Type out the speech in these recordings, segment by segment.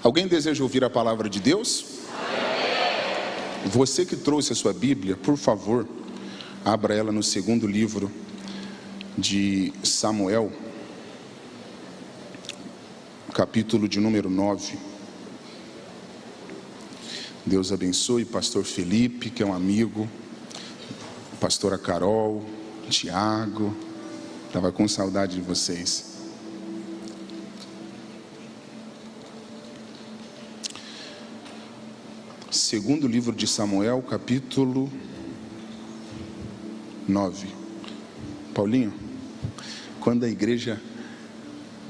Alguém deseja ouvir a palavra de Deus? Você que trouxe a sua Bíblia, por favor, abra ela no segundo livro de Samuel, capítulo de número 9. Deus abençoe pastor Felipe, que é um amigo, pastora Carol, Tiago, estava com saudade de vocês. Segundo livro de Samuel, capítulo 9. Paulinho, quando a igreja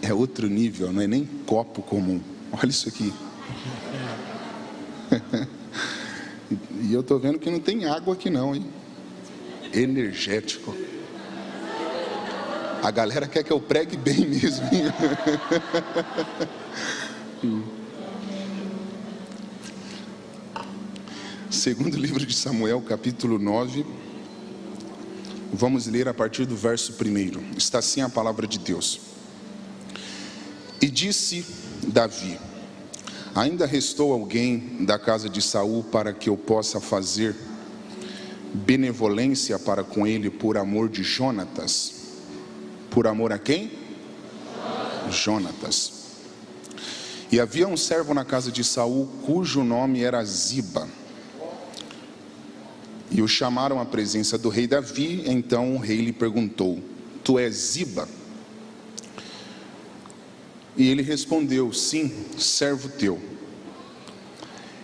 é outro nível, não é nem copo comum. Olha isso aqui. E eu estou vendo que não tem água aqui não, hein? Energético. A galera quer que eu pregue bem mesmo. Segundo livro de Samuel, capítulo 9. Vamos ler a partir do verso 1. Está assim a palavra de Deus. E disse Davi: ainda restou alguém da casa de Saul para que eu possa fazer benevolência para com ele por amor de Jonatas. Por amor a quem? Jonatas. E havia um servo na casa de Saul, cujo nome era Ziba. E o chamaram à presença do rei Davi. Então o rei lhe perguntou: tu és Ziba? E ele respondeu: sim, servo teu.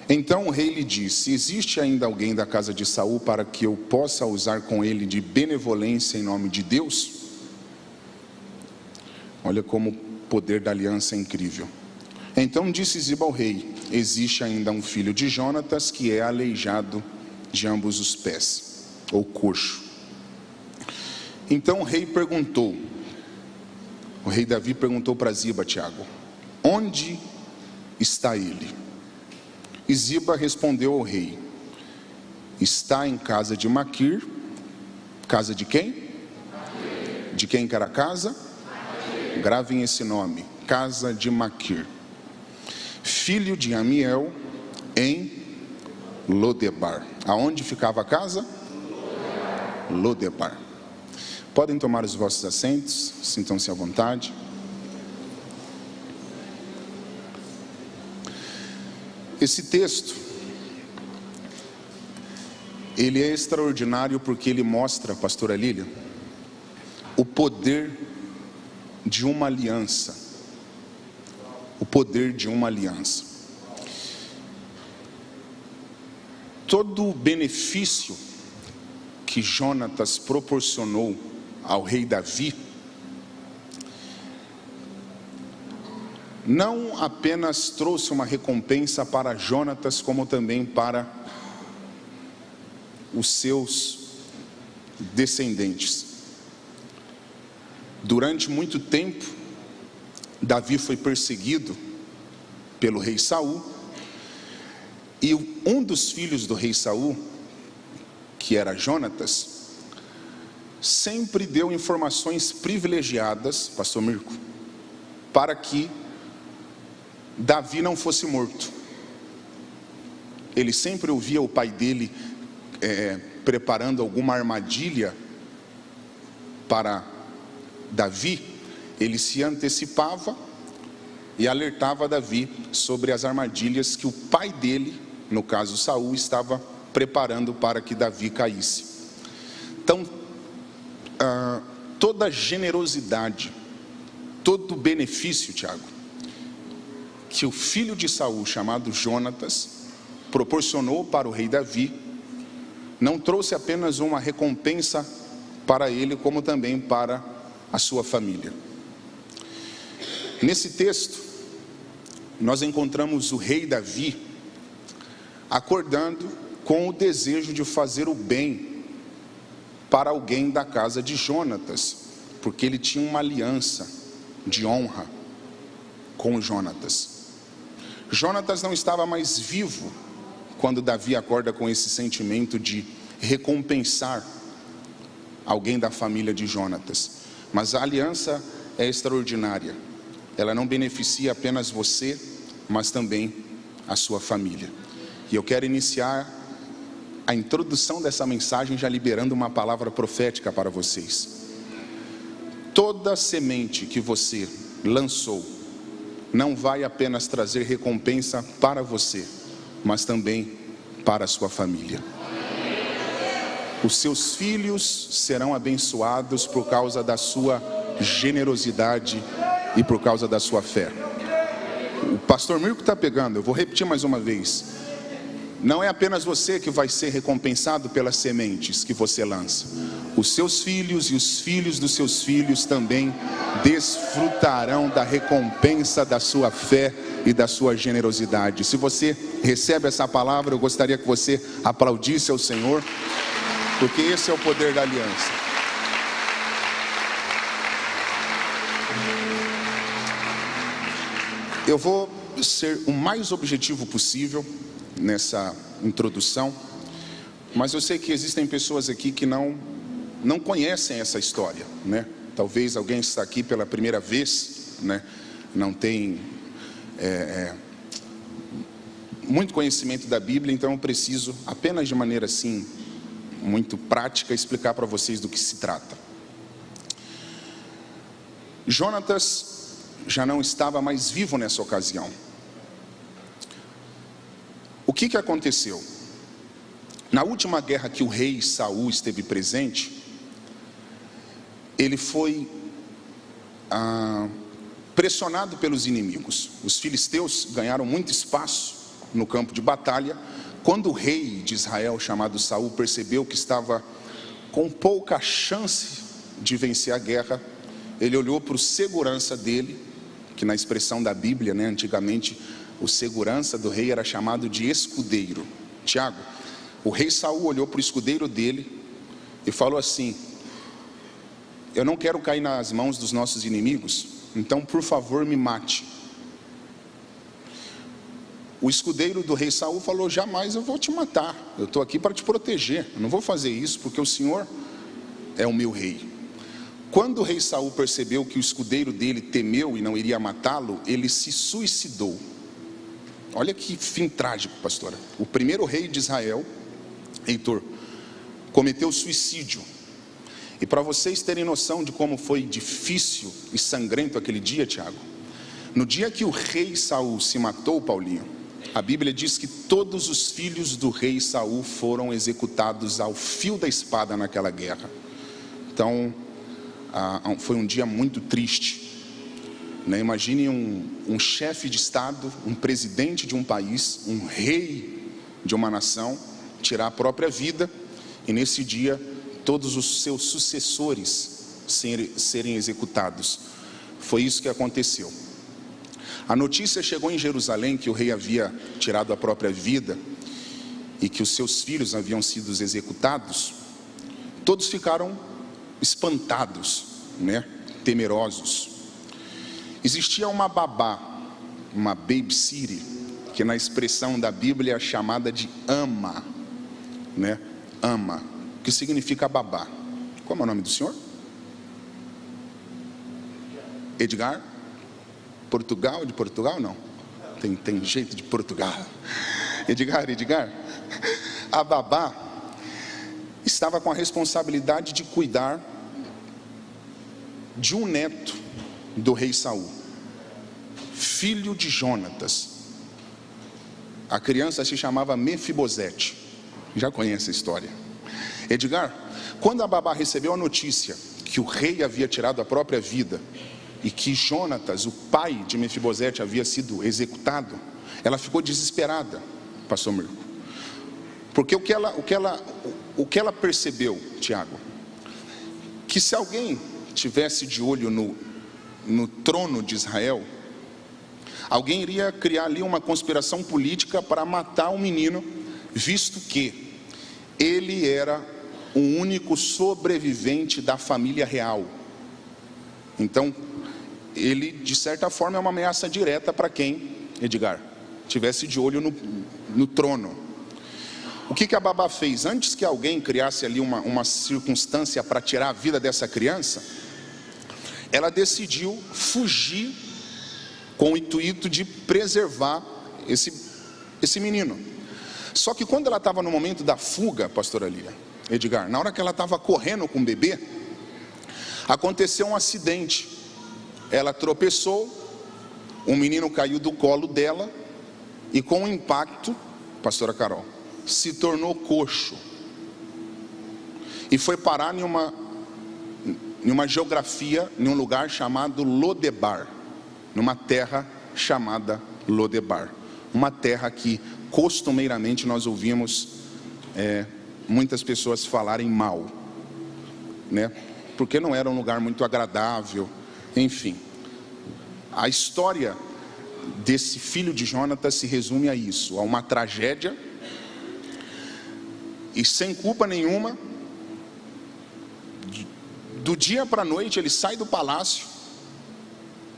Então o rei lhe disse: existe ainda alguém da casa de Saul para que eu possa usar com ele de benevolência em nome de Deus? Olha como o poder da aliança é incrível. Então disse Ziba ao rei: existe ainda um filho de Jonatas que é aleijado de ambos os pés, ou coxo. Então o rei Davi perguntou para Ziba, Tiago: onde está ele? E Ziba respondeu ao rei: está em casa de Maquir. Casa de quem? Maquir. De quem que era a casa? Maquir. Gravem esse nome: casa de Maquir, filho de Amiel, em Lodebar. Aonde ficava a casa? Lodebar. Podem tomar os vossos assentos, sintam-se à vontade. Esse texto, ele é extraordinário porque ele mostra, pastora Lília, o poder de uma aliança. O poder de uma aliança. Todo o benefício que Jonatas proporcionou ao rei Davi, não apenas trouxe uma recompensa para Jonatas, como também para os seus descendentes. Durante muito tempo, Davi foi perseguido pelo rei Saul, e um dos filhos do rei Saul, que era Jonatas, sempre deu informações privilegiadas, pastor Mirko, para que Davi não fosse morto. Ele sempre ouvia o pai dele preparando alguma armadilha para Davi. Ele se antecipava e alertava Davi sobre as armadilhas que o pai dele, no caso Saul, estava preparando para que Davi caísse. Então, toda generosidade, todo benefício, Tiago, que o filho de Saul, chamado Jonatas, proporcionou para o rei Davi, não trouxe apenas uma recompensa para ele, como também para a sua família. Nesse texto, nós encontramos o rei Davi acordando com o desejo de fazer o bem para alguém da casa de Jonatas, porque ele tinha uma aliança de honra com Jonatas. Jonatas não estava mais vivo quando Davi acorda com esse sentimento de recompensar alguém da família de Jonatas. Mas a aliança é extraordinária. Ela não beneficia apenas você, mas também a sua família. E eu quero iniciar a introdução dessa mensagem já liberando uma palavra profética para vocês. Toda semente que você lançou não vai apenas trazer recompensa para você, mas também para a sua família. Os seus filhos serão abençoados por causa da sua generosidade e por causa da sua fé. O pastor Mirko está pegando, eu vou repetir mais uma vez. Não é apenas você que vai ser recompensado pelas sementes que você lança. Os seus filhos e os filhos dos seus filhos também desfrutarão da recompensa da sua fé e da sua generosidade. Se você recebe essa palavra, eu gostaria que você aplaudisse ao Senhor, porque esse é o poder da aliança. Eu vou ser o mais objetivo possível nessa introdução, mas eu sei que existem pessoas aqui que não conhecem essa história, né? Talvez alguém está aqui pela primeira vez, né? Não tem muito conhecimento da Bíblia, então eu preciso apenas de maneira assim muito prática explicar para vocês do que se trata. Jonatas já não estava mais vivo nessa ocasião. O que aconteceu? Na última guerra que o rei Saul esteve presente, ele foi pressionado pelos inimigos. Os filisteus ganharam muito espaço no campo de batalha. Quando o rei de Israel, chamado Saul, percebeu que estava com pouca chance de vencer a guerra, ele olhou para o segurança dele, que na expressão da Bíblia, né, antigamente, o segurança do rei era chamado de escudeiro. Tiago, o rei Saul olhou para o escudeiro dele e falou assim: eu não quero cair nas mãos dos nossos inimigos, então por favor me mate. O escudeiro do rei Saul falou: jamais eu vou te matar, eu estou aqui para te proteger, eu não vou fazer isso porque o Senhor é o meu rei. Quando o rei Saul percebeu que o escudeiro dele temeu e não iria matá-lo, ele se suicidou. Olha que fim trágico, pastora. O primeiro rei de Israel, Heitor, cometeu suicídio. E para vocês terem noção de como foi difícil e sangrento aquele dia, Tiago, no dia que o rei Saul se matou, Paulinho, a Bíblia diz que todos os filhos do rei Saul foram executados ao fio da espada naquela guerra. Então, foi um dia muito triste, né? Imagine um chefe de estado, um presidente de um país, um rei de uma nação, tirar a própria vida, e nesse dia todos os seus sucessores serem executados. Foi isso que aconteceu. A notícia chegou em Jerusalém que o rei havia tirado a própria vida e que os seus filhos haviam sido executados. Todos ficaram espantados, né? Temerosos. Existia uma babá, uma babysitter, que na expressão da Bíblia é chamada de ama, né? Ama, que significa babá. Qual é o nome do senhor? Edgar? Portugal? De Portugal? Não. Tem jeito de Portugal. Edgar. A babá estava com a responsabilidade de cuidar de um neto do rei Saul, filho de Jonatas. A criança se chamava Mefibosete. Já conhece a história. Edgar, quando a babá recebeu a notícia que o rei havia tirado a própria vida e que Jonatas, o pai de Mefibosete, havia sido executado, ela ficou desesperada, pastor Mirko. Porque o que ela percebeu, Tiago, que se alguém tivesse de olho no trono de Israel, alguém iria criar ali uma conspiração política para matar o menino, visto que ele era o único sobrevivente da família real. Então, ele de certa forma é uma ameaça direta para quem, Edgar, tivesse de olho no trono. O que a babá fez? Antes que alguém criasse ali uma circunstância para tirar a vida dessa criança, ela decidiu fugir com o intuito de preservar esse menino. Só que quando ela estava no momento da fuga, pastora Lia, Edgar, na hora que ela estava correndo com o bebê, aconteceu um acidente. Ela tropeçou, o menino caiu do colo dela e com o impacto, pastora Carol, se tornou coxo. E foi parar em uma geografia, em um lugar chamado Lodebar, numa terra chamada Lodebar. Uma terra que costumeiramente nós ouvimos muitas pessoas falarem mal, né? Porque não era um lugar muito agradável, enfim. A história desse filho de Jonatas se resume a isso, a uma tragédia, e sem culpa nenhuma, do dia para a noite ele sai do palácio,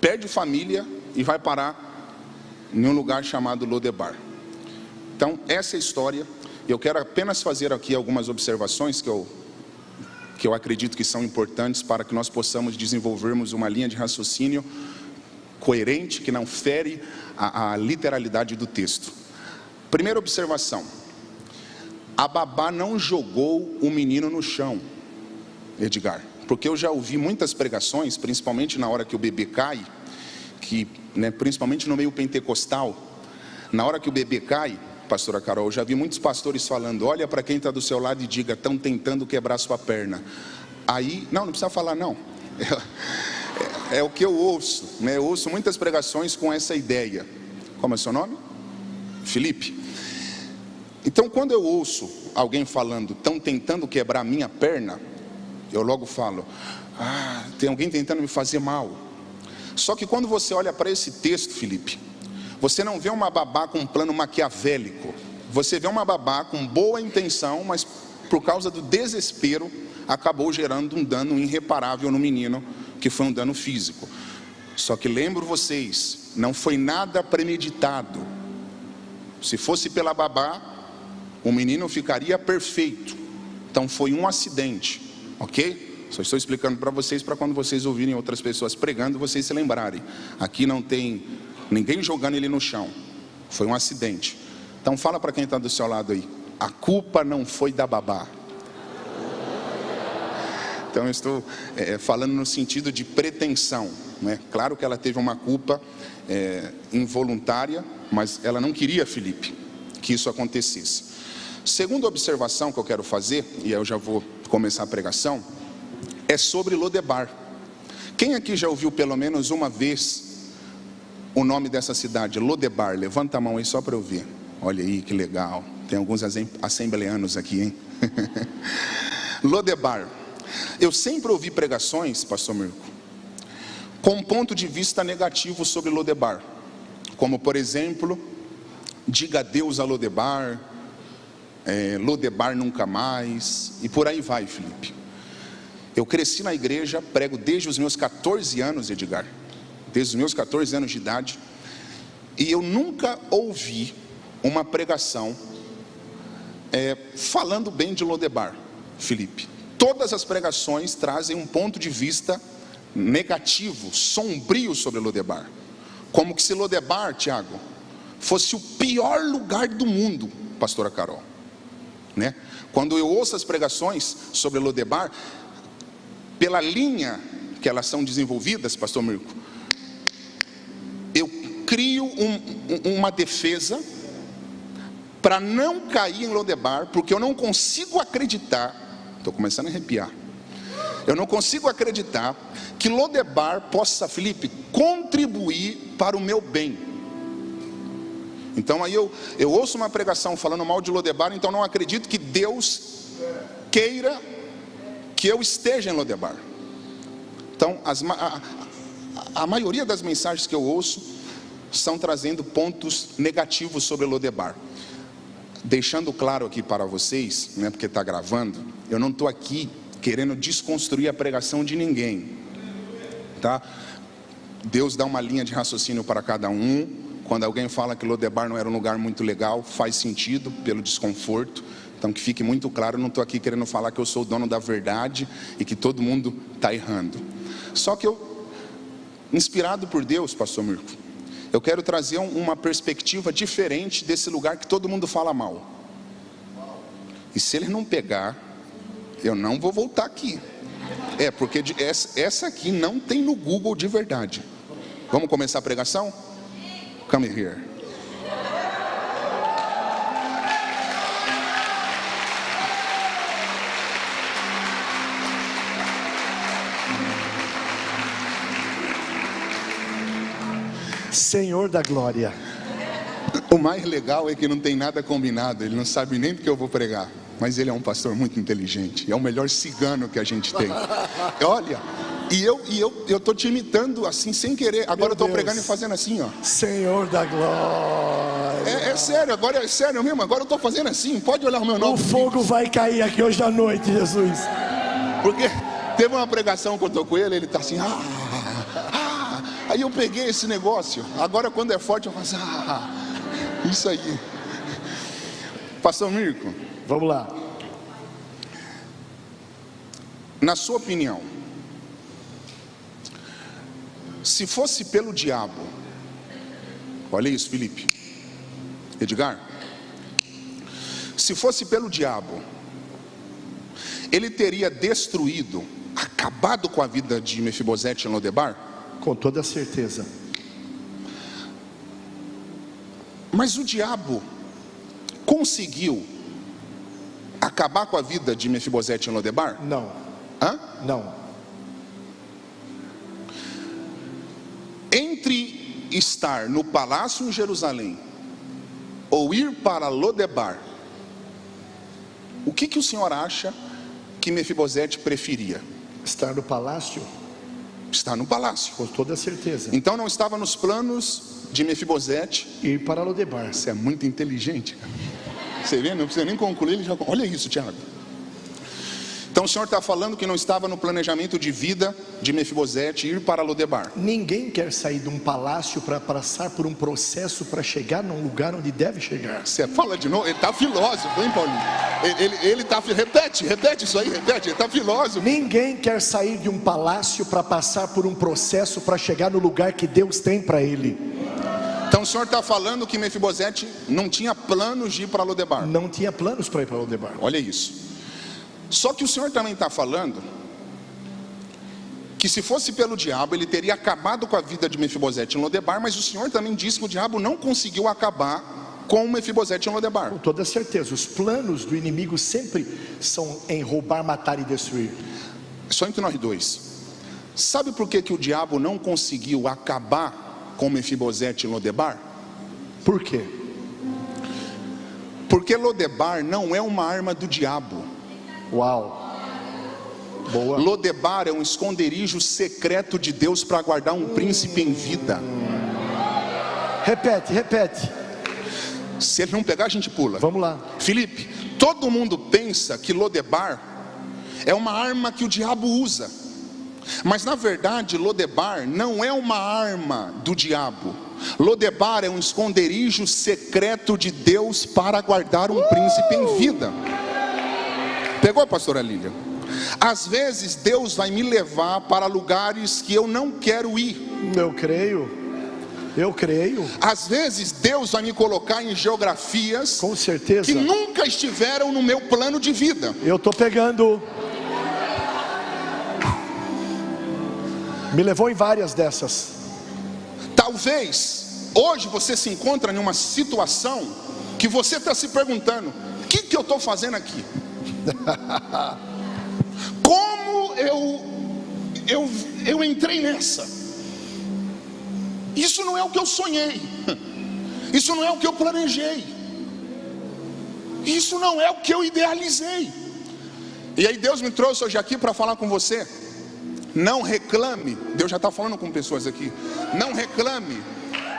perde família e vai parar em um lugar chamado Lodebar. Então essa é a história. Eu quero apenas fazer aqui algumas observações que eu acredito que são importantes para que nós possamos desenvolvermos uma linha de raciocínio coerente, que não fere a literalidade do texto. Primeira observação: a babá não jogou o menino no chão, Edgar, porque eu já ouvi muitas pregações, principalmente na hora que o bebê cai, principalmente no meio pentecostal, na hora que o bebê cai, pastora Carol, eu já vi muitos pastores falando: olha para quem está do seu lado e diga, estão tentando quebrar sua perna. Aí, não precisa falar não, é o que eu ouço, né? Eu ouço muitas pregações com essa ideia. Como é seu nome? Felipe. Então quando eu ouço alguém falando, estão tentando quebrar a minha perna, eu logo falo, tem alguém tentando me fazer mal. Só que quando você olha para esse texto, Felipe, você não vê uma babá com um plano maquiavélico. Você vê uma babá com boa intenção, mas por causa do desespero, acabou gerando um dano irreparável no menino, que foi um dano físico. Só que lembro vocês, não foi nada premeditado. Se fosse pela babá, o menino ficaria perfeito. Então foi um acidente, ok? Só estou explicando para vocês, para quando vocês ouvirem outras pessoas pregando, vocês se lembrarem. Aqui não tem ninguém jogando ele no chão, foi um acidente. Então fala para quem está do seu lado aí, a culpa não foi da babá. Então eu estou falando no sentido de pretensão, né? Claro que ela teve uma culpa involuntária, mas ela não queria, Felipe, que isso acontecesse. Segunda observação que eu quero fazer, e eu já vou começar a pregação, é sobre Lodebar. Quem aqui já ouviu pelo menos uma vez o nome dessa cidade, Lodebar? Levanta a mão aí só para eu ver. Olha aí que legal, tem alguns assembleanos aqui, hein? Lodebar. Eu sempre ouvi pregações, pastor Mirko, com um ponto de vista negativo sobre Lodebar, como por exemplo, diga adeus a Lodebar, Lodebar nunca mais, e por aí vai, Felipe. Eu cresci na igreja, prego desde os meus 14 anos, Edgar, desde os meus 14 anos de idade, e eu nunca ouvi uma pregação falando bem de Lodebar, Felipe. Todas as pregações trazem um ponto de vista negativo, sombrio sobre Lodebar. Como que se Lodebar, Tiago, fosse o pior lugar do mundo, pastora Carol, né? Quando eu ouço as pregações sobre Lodebar, pela linha que elas são desenvolvidas, pastor Mirko, eu crio uma defesa para não cair em Lodebar, porque eu não consigo acreditar, estou começando a arrepiar, eu não consigo acreditar que Lodebar possa, Felipe, contribuir para o meu bem. Então aí eu ouço uma pregação falando mal de Lodebar, então não acredito que Deus queira que eu esteja em Lodebar. Então a maioria das mensagens que eu ouço estão trazendo pontos negativos sobre Lodebar. Deixando claro aqui para vocês, né, porque está gravando, eu não estou aqui querendo desconstruir a pregação de ninguém, tá? Deus dá uma linha de raciocínio para cada um. Quando alguém fala que Lodebar não era um lugar muito legal, faz sentido pelo desconforto. Então que fique muito claro, eu não estou aqui querendo falar que eu sou o dono da verdade e que todo mundo está errando. Só que eu, inspirado por Deus, pastor Mirko, eu quero trazer uma perspectiva diferente desse lugar que todo mundo fala mal. E se ele não pegar, eu não vou voltar aqui. Porque essa aqui não tem no Google de verdade. Vamos começar a pregação? Come here. Senhor da glória. O mais legal é que não tem nada combinado. Ele não sabe nem do que eu vou pregar. Mas ele é um pastor muito inteligente. É o melhor cigano que a gente tem. Olha, e eu tô te imitando assim sem querer. Agora eu tô pregando e fazendo assim, ó. Senhor da glória. É sério, agora é sério mesmo. Agora eu tô fazendo assim. Pode olhar o meu nome. O fogo vai cair aqui hoje à noite, Jesus. Porque teve uma pregação que eu tô com ele, ele tá assim, aí eu peguei esse negócio. Agora quando é forte eu faço, isso aí. Pastor Mirko, vamos lá. Na sua opinião, se fosse pelo diabo, olha isso, Felipe, Edgar, se fosse pelo diabo, ele teria destruído, acabado com a vida de Mefibosete em Lodebar? Com toda certeza. Mas o diabo conseguiu acabar com a vida de Mefibosete em Lodebar? Não. Hã? Não. Entre estar no palácio em Jerusalém ou ir para Lodebar, o que o senhor acha que Mefibosete preferia? Estar no palácio? Estar no palácio. Com toda certeza. Então não estava nos planos de Mefibosete ir para Lodebar. Você é muito inteligente, cara. Você vê, não precisa nem concluir, ele já... Olha isso, Tiago. Então o senhor está falando que não estava no planejamento de vida de Mefibosete ir para Lodebar. Ninguém quer sair de um palácio para passar por um processo para chegar num lugar onde deve chegar. Você fala de novo, ele está filósofo, hein, Paulinho? Ele está, repete isso aí, repete, ele está filósofo. Ninguém quer sair de um palácio para passar por um processo para chegar no lugar que Deus tem para ele. Então o senhor está falando que Mefibosete não tinha planos de ir para Lodebar? Não tinha planos para ir para Lodebar. Olha isso. Só que o senhor também está falando que se fosse pelo diabo, ele teria acabado com a vida de Mefibosete em Lodebar, mas o senhor também disse que o diabo não conseguiu acabar com Mefibosete em Lodebar. Com toda certeza, os planos do inimigo sempre são em roubar, matar e destruir. Só entre nós dois. Sabe por que o diabo não conseguiu acabar com Mefibosete em Lodebar? Por quê? Porque Lodebar não é uma arma do diabo. Uau. Boa. Lodebar é um esconderijo secreto de Deus para guardar um príncipe em vida. Repete. Se ele não pegar, a gente pula. Vamos lá. Felipe, todo mundo pensa que Lodebar é uma arma que o diabo usa. Mas na verdade, Lodebar não é uma arma do diabo. Lodebar é um esconderijo secreto de Deus para guardar um príncipe em vida. Pegou, pastora Lília? Às vezes Deus vai me levar para lugares que eu não quero ir. Eu creio. Às vezes Deus vai me colocar em geografias, com certeza, que nunca estiveram no meu plano de vida. Eu estou pegando. Me levou em várias dessas. Talvez hoje você se encontra em uma situação que você está se perguntando: o que eu estou fazendo aqui? Como eu entrei nessa? Isso não é o que eu sonhei. Isso não é o que eu planejei. Isso não é o que eu idealizei. E aí Deus me trouxe hoje aqui para falar com você. Não reclame. Deus já está falando com pessoas aqui. Não reclame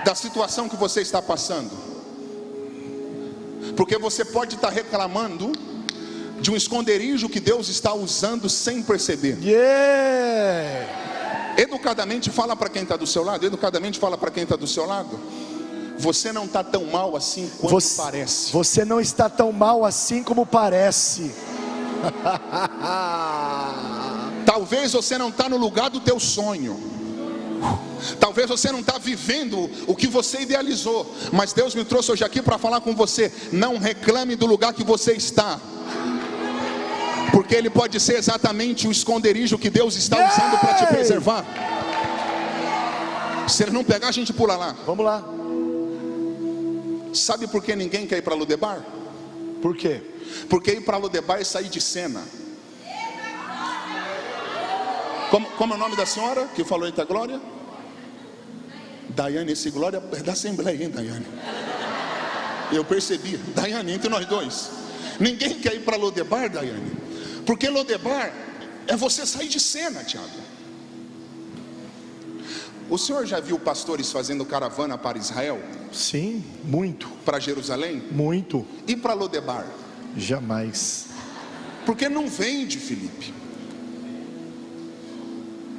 da situação que você está passando, porque você pode estar reclamando de um esconderijo que Deus está usando sem perceber. Educadamente fala para quem está do seu lado. Educadamente fala para quem está do seu lado. Você não está tão mal assim quanto parece. Você não está tão mal assim como parece. Talvez você não está no lugar do teu sonho. Talvez você não está vivendo o que você idealizou, mas Deus me trouxe hoje aqui para falar com você. Não reclame do lugar que você está, porque ele pode ser exatamente o esconderijo que Deus está usando para te preservar. Se ele não pegar, a gente pula lá. Vamos lá. Sabe por que ninguém quer ir para Lodebar? Por quê? Porque ir para Lodebar é sair de cena. Como é o nome da senhora que falou eita glória? Daiane, esse glória é da Assembleia, hein, Daiane? Eu percebi. Daiane, entre nós dois. Ninguém quer ir para Lodebar, Daiane, porque Lodebar é você sair de cena, Tiago. O senhor já viu pastores fazendo caravana para Israel? Sim, muito. Para Jerusalém? Muito. E para Lodebar? Jamais. Porque não vende, Felipe.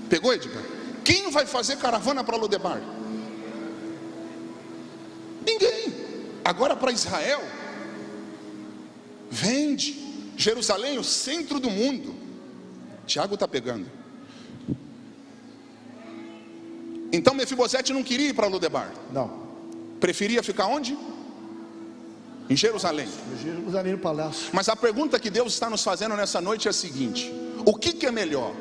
Pegou, Edgar? Quem vai fazer caravana para Lodebar? Ninguém. Agora para Israel, vende. Jerusalém, o centro do mundo. Tiago está pegando. Então Mefibosete não queria ir para Lodebar. Não. Preferia ficar onde? Em Jerusalém. Jerusalém no palácio. Mas a pergunta que Deus está nos fazendo nessa noite é a seguinte: o que é melhor?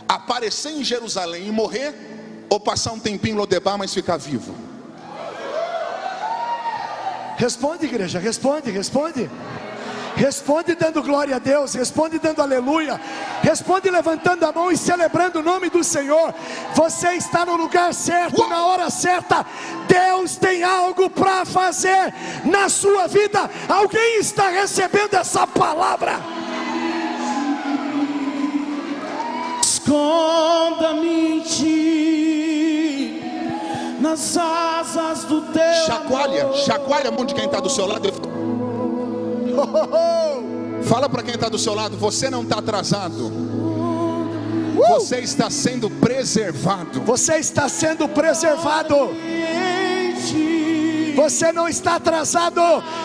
Aparecer em Jerusalém e morrer, ou passar um tempinho em Lodebar, mas ficar vivo? Responde, igreja, responde. Responde dando glória a Deus, responde dando aleluia, responde levantando a mão e celebrando o nome do Senhor. Você está no lugar certo, na hora certa. Deus tem algo para fazer na sua vida. Alguém está recebendo essa palavra? Esconda-me em ti, nas asas do teu chacoalha a mão de quem está do seu lado. Fala para quem está do seu lado: você não está atrasado, você está sendo preservado. Você está sendo preservado. Você não está atrasado,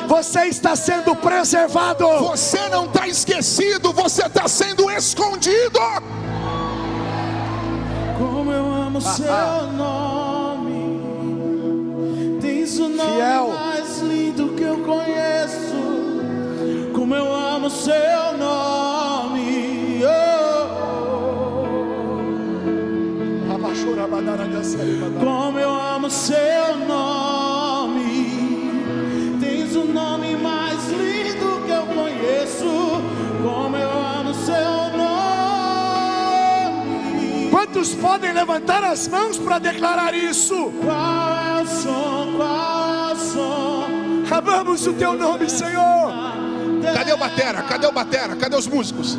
você está sendo preservado. Você não está esquecido, você está sendo escondido. Como eu amo seu nome, tens o nome Fiel. mais lindo que eu conheço. Como eu amo seu nome, como eu amo seu nome, tens o nome mais lindo que eu conheço. Como eu amo seu nome. Quantos podem levantar as mãos para declarar isso? Qual é o som, qual é o som? Amamos o teu nome, Senhor. Cadê o batera? Cadê o batera? Cadê os músicos?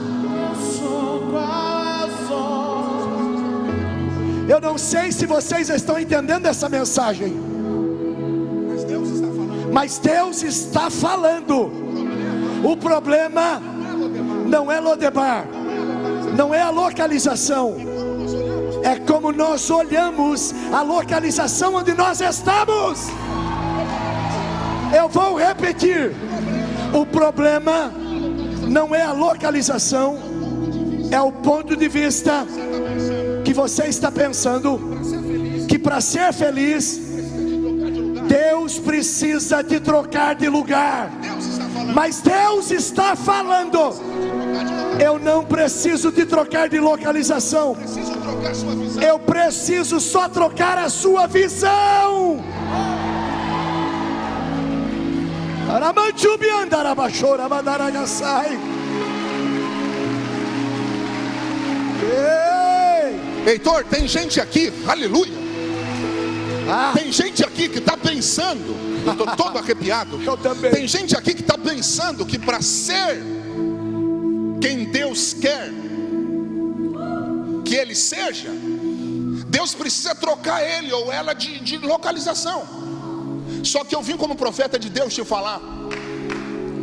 Eu não sei se vocês estão entendendo essa mensagem, mas Deus está falando. O problema não é Lodebar, não é a localização, é como nós olhamos a localização onde nós estamos. Eu vou repetir: o problema não é a localização, é o ponto de vista que você está pensando que para ser feliz, Deus precisa de trocar de lugar. Mas Deus está falando: eu não preciso de trocar de localização, eu preciso só trocar a sua visão. Heitor, tem gente aqui, aleluia. Tem gente aqui que está pensando, eu estou todo arrepiado. Eu também. Tem gente aqui que está pensando que para ser quem Deus quer que ele seja, Deus precisa trocar ele ou ela de localização. Só que eu vim como profeta de Deus te falar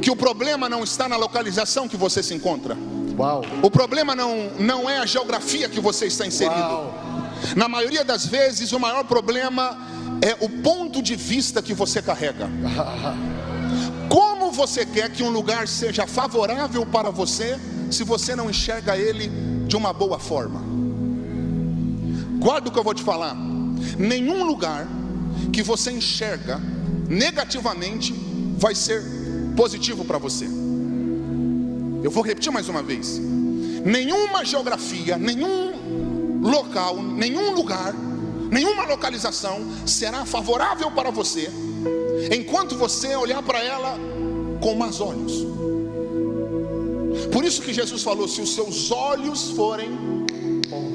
que o problema não está na localização que você se encontra. Uau. O problema não é a geografia que você está inserido. Uau. Na maioria das vezes o maior problema é o ponto de vista que você carrega. Como você quer que um lugar seja favorável para você se você não enxerga ele de uma boa forma? Guarda o que eu vou te falar. Nenhum lugar que você enxerga negativamente vai ser positivo para você. Eu vou repetir mais uma vez. Nenhuma geografia, nenhum local, nenhum lugar, nenhuma localização será favorável para você enquanto você olhar para ela com más olhos. Por isso que Jesus falou: se os seus olhos forem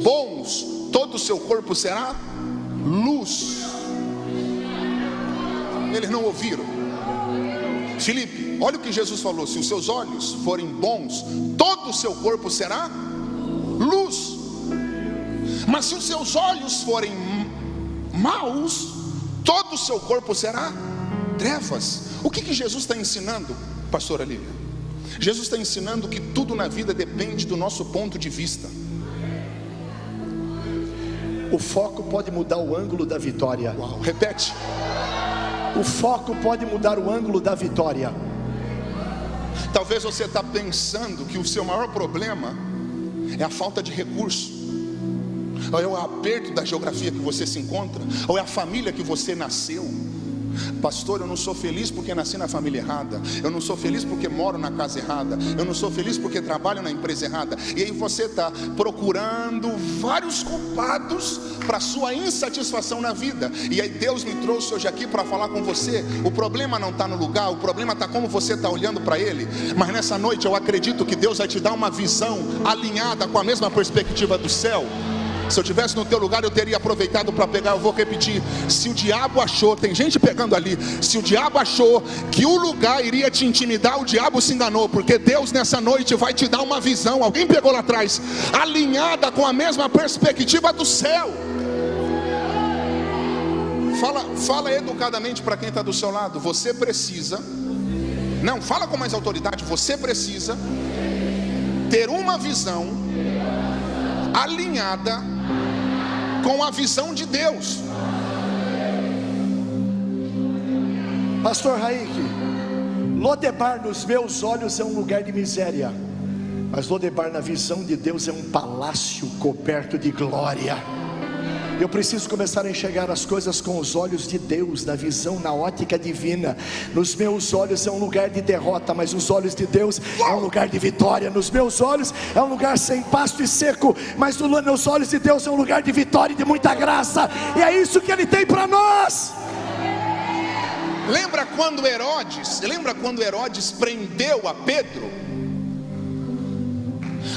bons, todo o seu corpo será luz. Eles não ouviram. Filipe, olha o que Jesus falou: se os seus olhos forem bons, todo o seu corpo será luz. Mas se os seus olhos forem maus, todo o seu corpo será trevas. O que Jesus está ensinando, pastora Lívia? Jesus está ensinando que tudo na vida depende do nosso ponto de vista. O foco pode mudar o ângulo da vitória. Uau, repete. O foco pode mudar o ângulo da vitória. Talvez você está pensando que o seu maior problema é a falta de recurso, ou é o aperto da geografia que você se encontra, ou é a família que você nasceu. Pastor, eu não sou feliz porque nasci na família errada. Eu não sou feliz porque moro na casa errada. Eu não sou feliz porque trabalho na empresa errada. E aí você está procurando vários culpados para sua insatisfação na vida. E aí Deus me trouxe hoje aqui para falar com você. O problema não está no lugar, o problema está como você está olhando para ele. Mas nessa noite eu acredito que Deus vai te dar uma visão alinhada com a mesma perspectiva do céu. Se eu estivesse no teu lugar, eu teria aproveitado para pegar. Eu vou repetir. Se o diabo achou, tem gente pegando ali, se o diabo achou que o lugar iria te intimidar, o diabo se enganou, porque Deus nessa noite vai te dar uma visão, alguém pegou lá atrás, alinhada com a mesma perspectiva do céu. Fala educadamente para quem está do seu lado. Você precisa, não, fala com mais autoridade. Você precisa ter uma visão alinhada com a visão de Deus. Pastor Raik, Lodebar nos meus olhos é um lugar de miséria, mas Lodebar na visão de Deus é um palácio coberto de glória. Eu preciso começar a enxergar as coisas com os olhos de Deus, na visão, na ótica divina. Nos meus olhos é um lugar de derrota, mas nos olhos de Deus é um lugar de vitória. Nos meus olhos é um lugar sem pasto e seco, mas nos meus olhos de Deus é um lugar de vitória e de muita graça. E é isso que Ele tem para nós. Lembra quando Herodes prendeu a Pedro?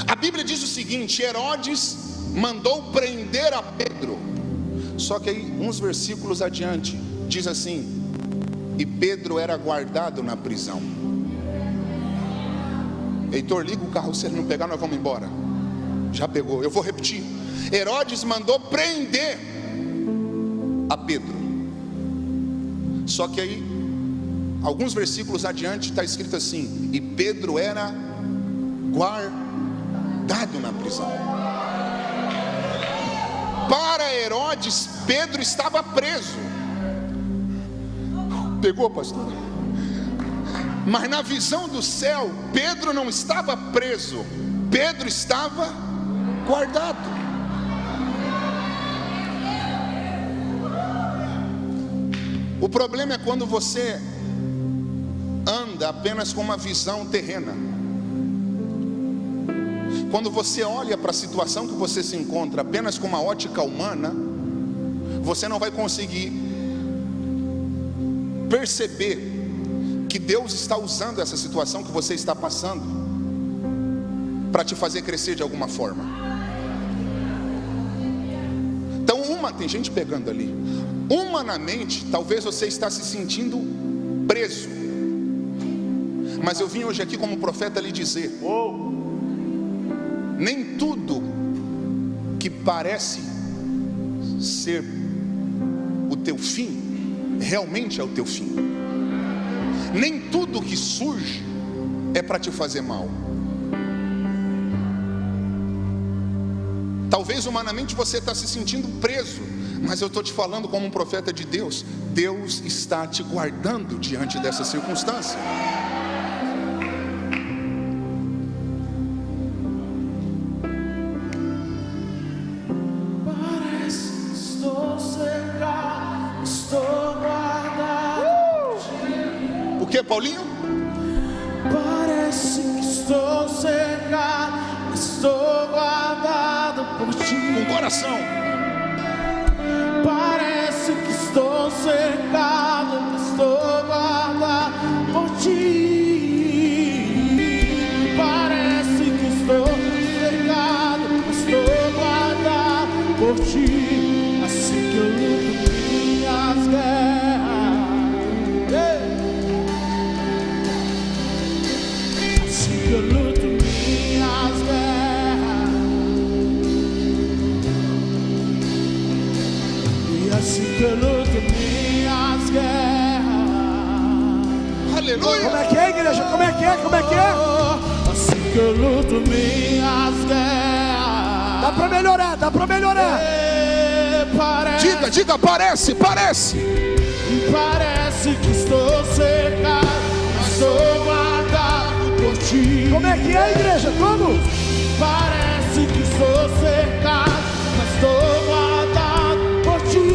A Bíblia diz o seguinte: Herodes mandou prender a Pedro. Só que aí, uns versículos adiante, diz assim: e Pedro era guardado na prisão. Heitor, liga o carro, se ele não pegar, nós vamos embora. Já pegou, eu vou repetir. Herodes mandou prender a Pedro. Só que aí, alguns versículos adiante, está escrito assim: e Pedro era guardado na prisão. Para Herodes, Pedro estava preso. Pegou, pastor? Mas na visão do céu, Pedro não estava preso, Pedro estava guardado. O problema é quando você anda apenas com uma visão terrena. Quando você olha para a situação que você se encontra apenas com uma ótica humana, você não vai conseguir perceber que Deus está usando essa situação que você está passando para te fazer crescer de alguma forma. Então, tem gente pegando ali. Humanamente, talvez você está se sentindo preso. Mas eu vim hoje aqui como profeta lhe dizer: nem tudo que parece ser o teu fim, realmente é o teu fim. Nem tudo que surge é para te fazer mal. Talvez humanamente você está se sentindo preso, mas eu estou te falando como um profeta de Deus. Deus está te guardando diante dessa circunstância. Parece que, Paulinho? Parece que estou cercado, estou guardado por ti. Com coração. Parece que estou cercado, estou guardado por ti. Parece que estou cercado, estou guardado por ti. Assim que eu luto minhas guerras, assim que eu luto minhas guerras, e assim que eu luto minhas guerras. Aleluia. Como é que é, igreja? Como é que é? Como é que é? Assim que eu luto minhas guerras. Dá pra melhorar, dá pra melhorar. Parece, Diga, parece. parece que estou cercado, mas estou guardado por ti. Como é que é, igreja? Como? Parece que estou cercado, mas estou guardado por ti.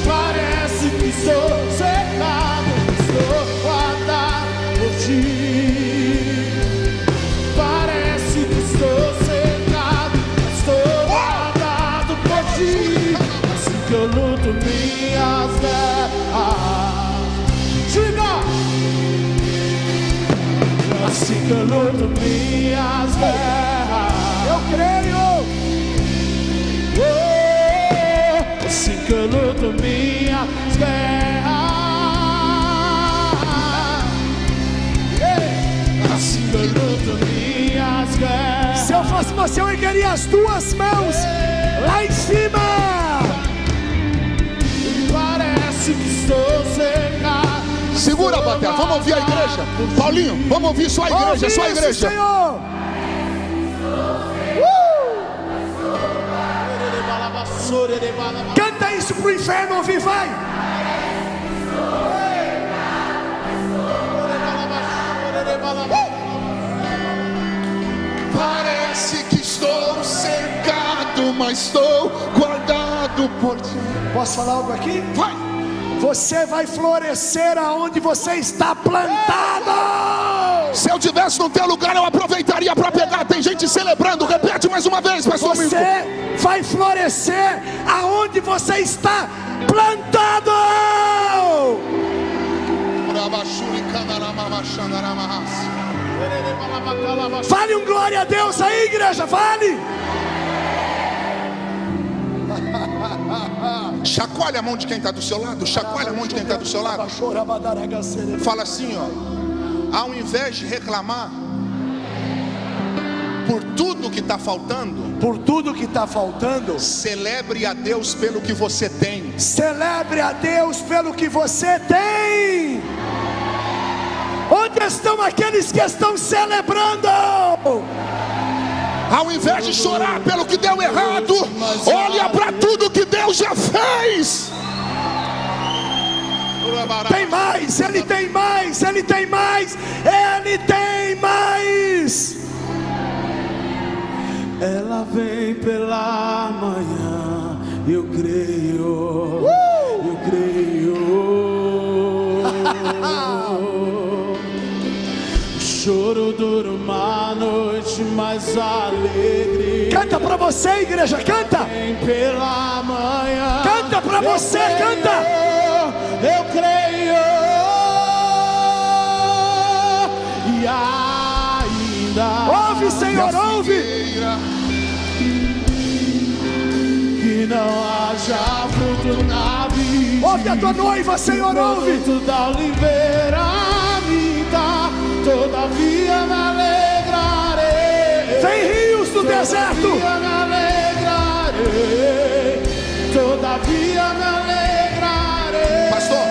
Parece que estou cercado, mas estou guardado por ti. Parece que estou cercado, mas estou guardado por ti. Assim que eu luto minhas guerras. Diga! Assim que eu luto minhas guerras. Eu creio. Oh, assim que eu luto minhas guerras. Assim que eu luto minhas guerras. Se eu fosse você, eu ergueria as duas mãos lá em cima. Parece que estou cercado. Segura, Batel. Vamos ouvir a igreja. Paulinho, vamos ouvir sua igreja, Ouve sua isso, igreja. Senhor. Canta isso pro inferno ouvir, vai. Parece que estou cercado, mas estou guardado por ti. Posso falar algo aqui? Vai. Você vai florescer aonde você está plantado. Se eu tivesse no teu lugar, eu aproveitaria para pegar. Tem gente celebrando. Repete mais uma vez, pastor Milton. Você vai florescer aonde você está plantado. Fale um glória a Deus aí, igreja, fale. Chacoalha a mão de quem está do seu lado. Chacoalha a mão de quem está do seu lado. Fala assim, ó. Ao invés de reclamar por tudo que está faltando, Por tudo que está faltando, celebre a Deus pelo que você tem. celebre a Deus pelo que você tem. Onde estão aqueles que estão celebrando? Ao invés de chorar pelo que deu errado, olha para tudo que Deus já fez. Tem mais, Ele tem mais, Ele tem mais, Ele tem mais. Ela vem pela manhã, eu creio, eu creio. O choro dura uma noite, mas alegre. Canta para você, igreja, canta. Vem pela manhã. Canta para você, canta. Eu creio. E ainda. Ouve, Senhor, ouve. Que não haja fruto na vida. Ouve a tua noiva, Senhor, ouve. Fruto da oliveira me dá, todavia me alegrarei. Vem rios do deserto. Todavia me alegrarei. Todavia me alegrarei. Pastor,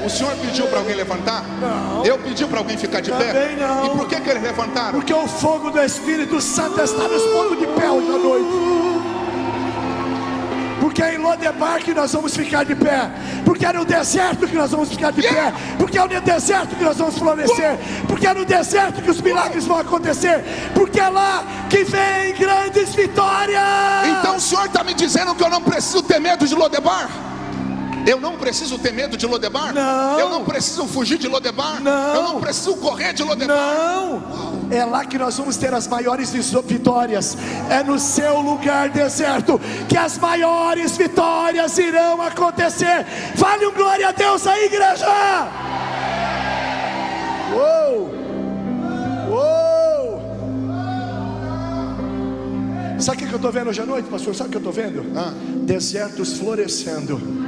o senhor pediu para alguém levantar? Não. Eu pedi para alguém ficar de pé? Também não. E por que eles levantaram? Porque o fogo do Espírito Santo está nos pondo de pé hoje à noite. Porque é em Lodebar que nós vamos ficar de pé. Porque é no deserto que nós vamos ficar de pé. Porque é no deserto que nós vamos florescer. Porque é no deserto que os milagres vão acontecer. Porque é lá que vem grandes vitórias. Então o senhor está me dizendo que eu não preciso ter medo de Lodebar? Eu não preciso ter medo de Lodebar? Não. Eu não preciso fugir de Lodebar? Não. Eu não preciso correr de Lodebar? Não. É lá que nós vamos ter as maiores vitórias. É no seu lugar deserto que as maiores vitórias irão acontecer. Vale um glória a Deus aí, igreja. Uou. Uou. Sabe o que eu estou vendo hoje à noite, pastor? Sabe o que eu estou vendo? Desertos florescendo.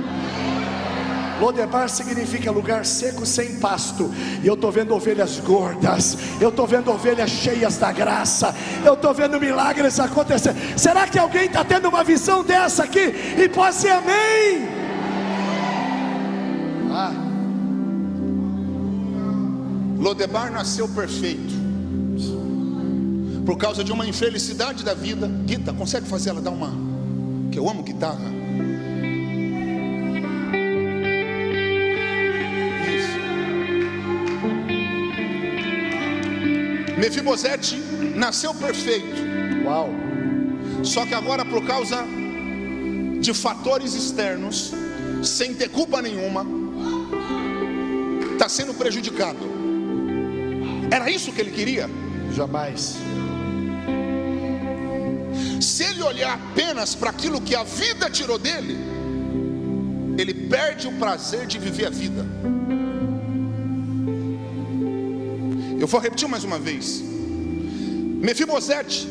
Lodebar significa lugar seco sem pasto. E eu estou vendo ovelhas gordas. Eu estou vendo ovelhas cheias da graça. Eu estou vendo milagres acontecer. Será que alguém está tendo uma visão dessa aqui? E pode ser amém? Lodebar nasceu perfeito por causa de uma infelicidade da vida. Guita, consegue fazer ela dar uma? Que eu amo guitarra. Mefibosete nasceu perfeito. Uau. Só que agora, por causa de fatores externos, sem ter culpa nenhuma, está sendo prejudicado. Era isso que ele queria? Jamais. Se ele olhar apenas para aquilo que a vida tirou dele, ele perde o prazer de viver a vida. Eu vou repetir mais uma vez. Mefibosete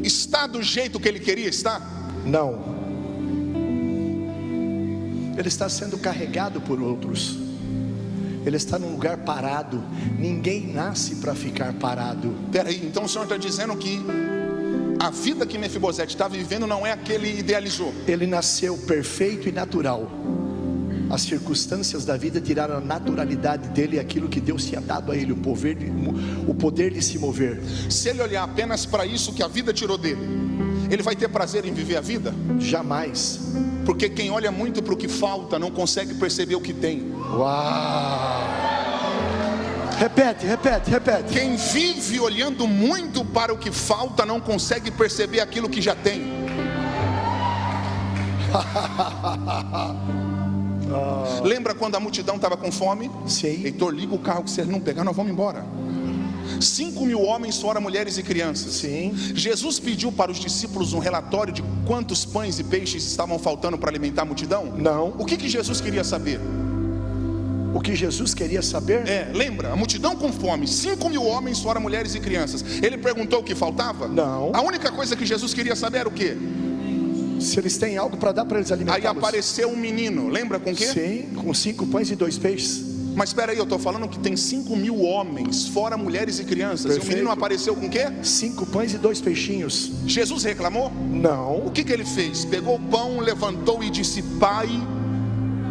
está do jeito que ele queria estar? Não. Ele está sendo carregado por outros. Ele está num lugar parado. Ninguém nasce para ficar parado. Peraí, então o Senhor está dizendo que a vida que Mefibosete está vivendo não é a que ele idealizou? Ele nasceu perfeito e natural. As circunstâncias da vida tiraram a naturalidade dele e aquilo que Deus tinha dado a ele, o poder de se mover. Se ele olhar apenas para isso que a vida tirou dele, ele vai ter prazer em viver a vida? Jamais. Porque quem olha muito para o que falta não consegue perceber o que tem. Uau! Repete. Quem vive olhando muito para o que falta não consegue perceber aquilo que já tem. Lembra quando a multidão estava com fome? Sim. Heitor, liga o carro que se ele não pegar nós vamos embora. 5.000 homens, fora mulheres e crianças. Sim. Jesus pediu para os discípulos um relatório de quantos pães e peixes estavam faltando para alimentar a multidão? Não. O que Jesus queria saber? O que Jesus queria saber? Lembra, a multidão com fome, 5.000 homens, fora mulheres e crianças. Ele perguntou o que faltava? Não. A única coisa que Jesus queria saber era o quê? Se eles têm algo para dar para eles alimentá-los. Aí apareceu um menino, lembra com o quê? Sim, com 5 pães e 2 peixes. Mas espera aí, eu estou falando que tem 5.000 homens, fora mulheres e crianças. Perfeito. E o menino apareceu com o quê? 5 pães e 2 peixinhos. Jesus reclamou? Não. O que ele fez? Pegou o pão, levantou e disse: Pai,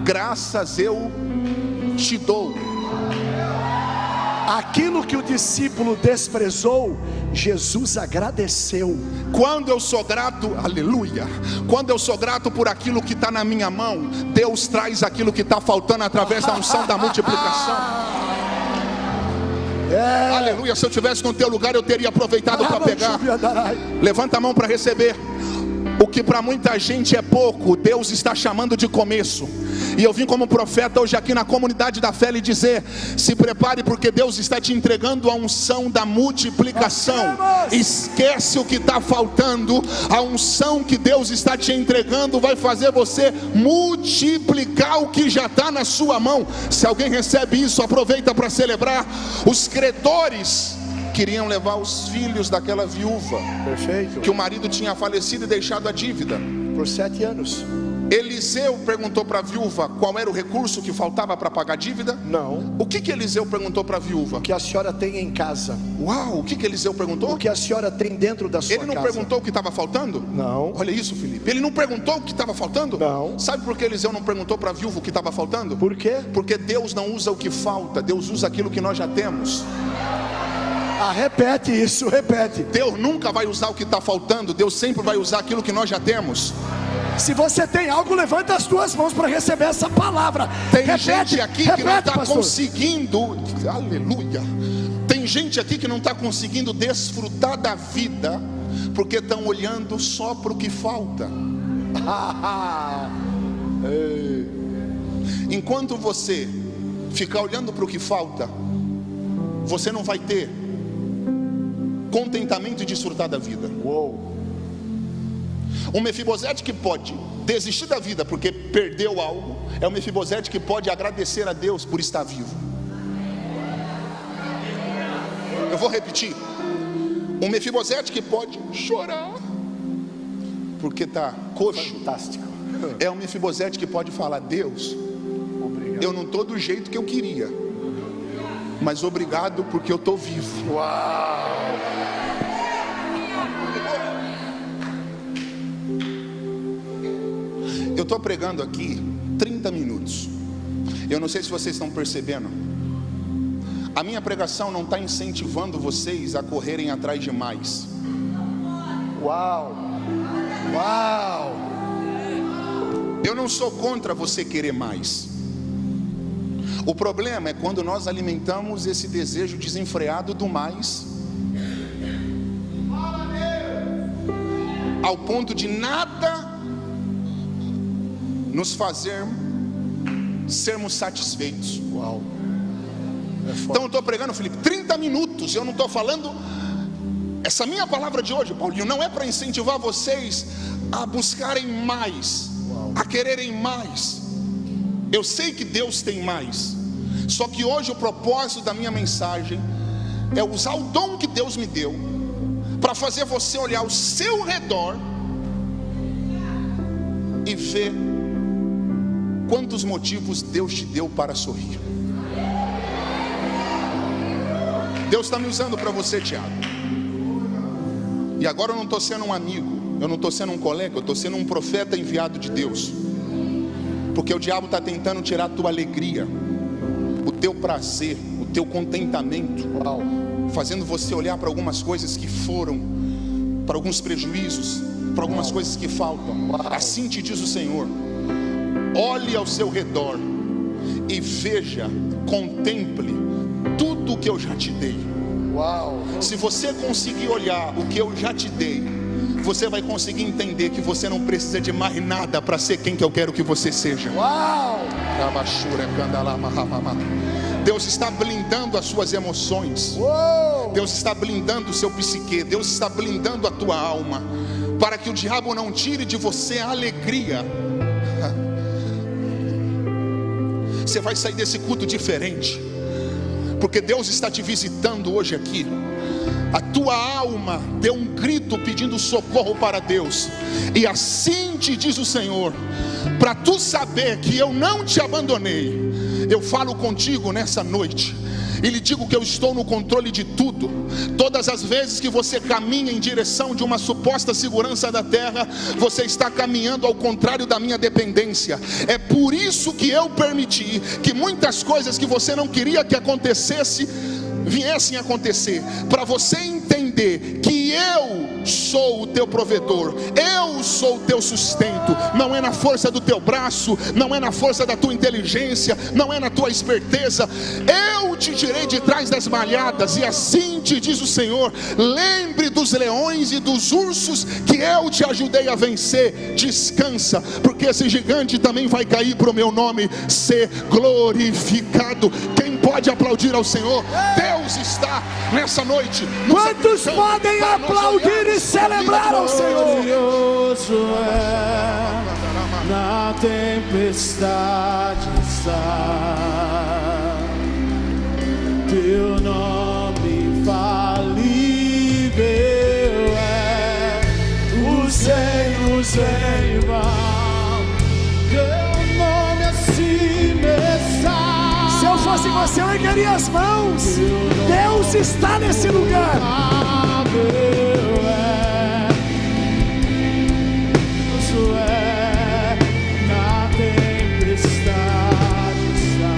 graças eu te dou. Aquilo que o discípulo desprezou, Jesus agradeceu. Quando eu sou grato, aleluia, quando eu sou grato por aquilo que está na minha mão, Deus traz aquilo que está faltando através da unção da multiplicação. Aleluia, se eu estivesse no teu lugar eu teria aproveitado para pegar. Levanta a mão para receber. O que para muita gente é pouco, Deus está chamando de começo. E eu vim como profeta hoje aqui na comunidade da fé lhe dizer: se prepare, porque Deus está te entregando a unção da multiplicação. Esquece o que está faltando. A unção que Deus está te entregando vai fazer você multiplicar o que já está na sua mão. Se alguém recebe isso, aproveita para celebrar. Os credores queriam levar os filhos daquela viúva. Perfeito. Que o marido tinha falecido e deixado a dívida por 7 anos. Eliseu perguntou para a viúva qual era o recurso que faltava para pagar a dívida? Não. O que Eliseu perguntou para a viúva? O que a senhora tem em casa? Uau, o que Eliseu perguntou? O que a senhora tem dentro da sua casa? Ele não perguntou o que estava faltando? Não. Olha isso, Felipe. Ele não perguntou o que estava faltando? Não. Sabe por que Eliseu não perguntou para a viúva o que estava faltando? Por quê? Porque Deus não usa o que falta, Deus usa aquilo que nós já temos. Repete isso, repete. Deus nunca vai usar o que está faltando, Deus sempre vai usar aquilo que nós já temos. Se você tem algo, levanta as tuas mãos para receber essa palavra. Tem gente aqui que não está conseguindo, aleluia. Tem gente aqui que não está conseguindo desfrutar da vida, porque estão olhando só para o que falta. Enquanto você ficar olhando para o que falta, você não vai ter contentamento e desfrutar da vida. Um Mefibosete que pode desistir da vida porque perdeu algo, é um Mefibosete que pode agradecer a Deus por estar vivo. Eu vou repetir. Um Mefibosete que pode chorar porque está coxo. Fantástico. É um Mefibosete que pode falar: Deus, obrigado. Eu não estou do jeito que eu queria, mas obrigado porque eu estou vivo. Uau! Eu estou pregando aqui 30 minutos. Eu não sei se vocês estão percebendo. A minha pregação não está incentivando vocês a correrem atrás de mais. Uau! Uau! Eu não sou contra você querer mais. O problema é quando nós alimentamos esse desejo desenfreado do mais, ao ponto de nada nos fazer sermos satisfeitos. Uau! Então eu estou pregando, Felipe, 30 minutos. Eu não estou falando. Essa minha palavra de hoje, Paulinho, não é para incentivar vocês a buscarem mais, a quererem mais. Eu sei que Deus tem mais. Só que hoje o propósito da minha mensagem é usar o dom que Deus me deu para fazer você olhar ao seu redor e ver quantos motivos Deus te deu para sorrir. Deus está me usando para você, Tiago. E agora eu não estou sendo um amigo, eu não estou sendo um colega, eu estou sendo um profeta enviado de Deus. Porque o diabo está tentando tirar a tua alegria, o teu prazer, o teu contentamento, fazendo você olhar para algumas coisas que foram, para alguns prejuízos, para algumas coisas que faltam. Assim te diz o Senhor: olhe ao seu redor e veja, contemple tudo o que eu já te dei. Uau! Se você conseguir olhar o que eu já te dei, você vai conseguir entender que você não precisa de mais nada para ser quem que eu quero que você seja. Uau! Deus está blindando as suas emoções. Uou! Deus está blindando o seu psique. Deus está blindando a tua alma, para que o diabo não tire de você a alegria. Você vai sair desse culto diferente, porque Deus está te visitando hoje aqui. A tua alma deu um grito pedindo socorro para Deus, e assim te diz o Senhor: para tu saber que eu não te abandonei, eu falo contigo nessa noite e lhe digo que eu estou no controle de tudo. Todas as vezes que você caminha em direção de uma suposta segurança da terra, você está caminhando ao contrário da minha dependência. É por isso que eu permiti que muitas coisas que você não queria que acontecesse viessem a acontecer, para você entender que eu sou o teu provedor, eu sou o teu sustento. Não é na força do teu braço, não é na força da tua inteligência, não é na tua esperteza. Eu te tirei de trás das malhadas, e assim te diz o Senhor: lembre dos leões e dos ursos que eu te ajudei a vencer. Descansa, porque esse gigante também vai cair para o meu nome ser glorificado. Quem pode aplaudir ao Senhor? Deus está nessa noite. Quantos podem aplaudir e celebrar ao Senhor? Glorioso é, na tempestade está teu nome infalível é. Os reinos em vão, teu nome acima está. Se eu fosse você, eu ergueria as mãos. Deus está nesse lugar. Na tempestade está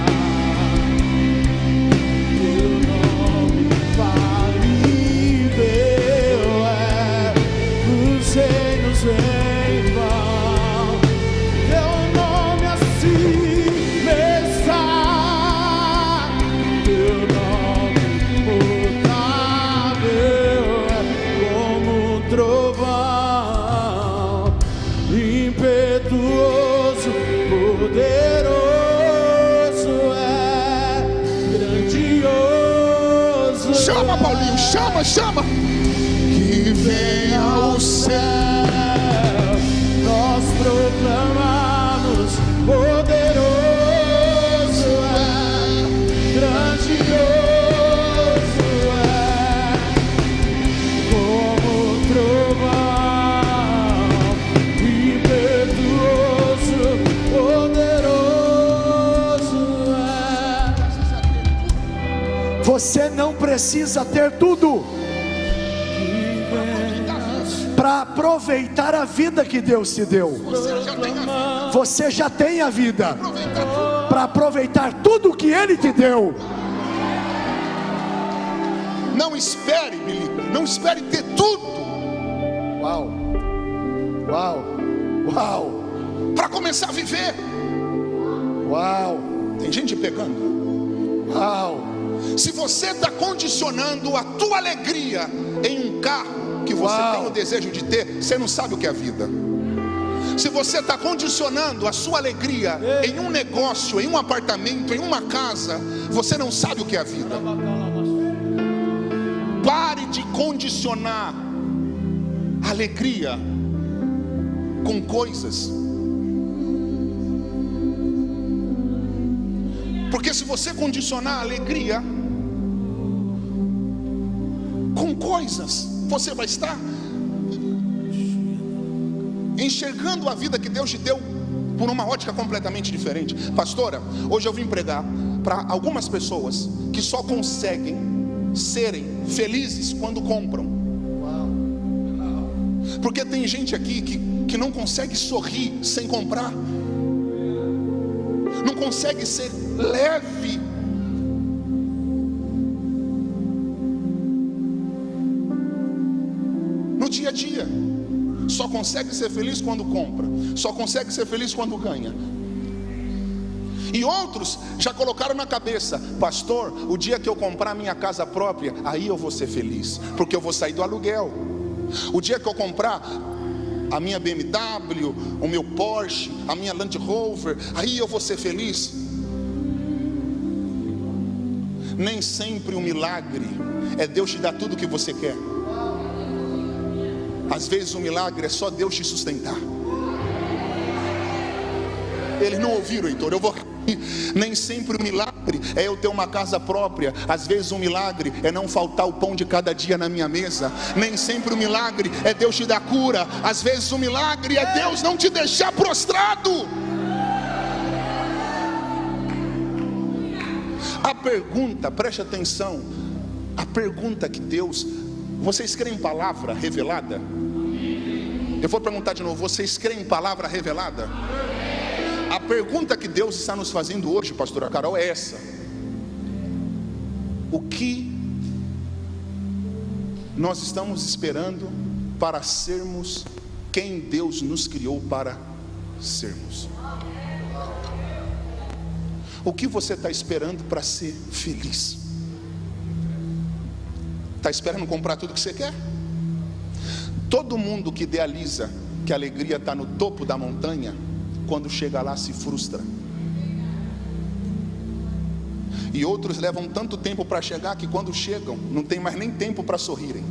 teu nome infalível é. Os reinos em vão, teu nome acima está, teu nome imutável é. chama, chama. Que venha o céu, nós proclamamos, poderoso é, grandioso é, como trovão, impetuoso, poderoso é. Você não precisa ter tudo para aproveitar a vida que Deus te deu. Você já tem a vida para aproveitar tudo que Ele te deu. Não espere, Bilico, não espere ter tudo. Uau, uau, uau, para começar a viver. uau, Tem gente pegando. uau. Se você está condicionando a tua alegria em um carro que você Uau. tem o desejo de ter, você não sabe o que é a vida. Se você está condicionando a sua alegria em um negócio, em um apartamento, em uma casa, você não sabe o que é a vida. Pare de condicionar a alegria com coisas. Porque se você condicionar a alegria com coisas, você vai estar enxergando a vida que Deus te deu por uma ótica completamente diferente. Pastora, hoje eu vim pregar para algumas pessoas que só conseguem serem felizes quando compram. Porque tem gente aqui que não consegue sorrir sem comprar, não consegue ser leve. No dia a dia, só consegue ser feliz quando compra, só consegue ser feliz quando ganha. E outros já colocaram na cabeça: pastor, o dia que eu comprar minha casa própria, aí eu vou ser feliz, porque eu vou sair do aluguel. O dia que eu comprar a minha BMW, o meu Porsche, a minha Land Rover, aí eu vou ser feliz. Nem sempre o milagre é Deus te dar tudo o que você quer. Às vezes o milagre é só Deus te sustentar. Eles não ouviram, Heitor, eu vou repetir. Nem sempre o milagre é eu ter uma casa própria. Às vezes o milagre é não faltar o pão de cada dia na minha mesa. Nem sempre o milagre é Deus te dar cura. Às vezes o milagre é Deus não te deixar prostrado. A pergunta, preste atenção, a pergunta que Deus... Vocês creem em palavra revelada? Eu vou perguntar de novo, vocês creem em palavra revelada? A pergunta que Deus está nos fazendo hoje, pastora Carol, é essa: o que nós estamos esperando para sermos quem Deus nos criou para sermos? O que você está esperando para ser feliz? Está esperando comprar tudo que você quer? Todo mundo que idealiza que a alegria está no topo da montanha, quando chega lá se frustra. E outros levam tanto tempo para chegar que quando chegam não tem mais nem tempo para sorrirem.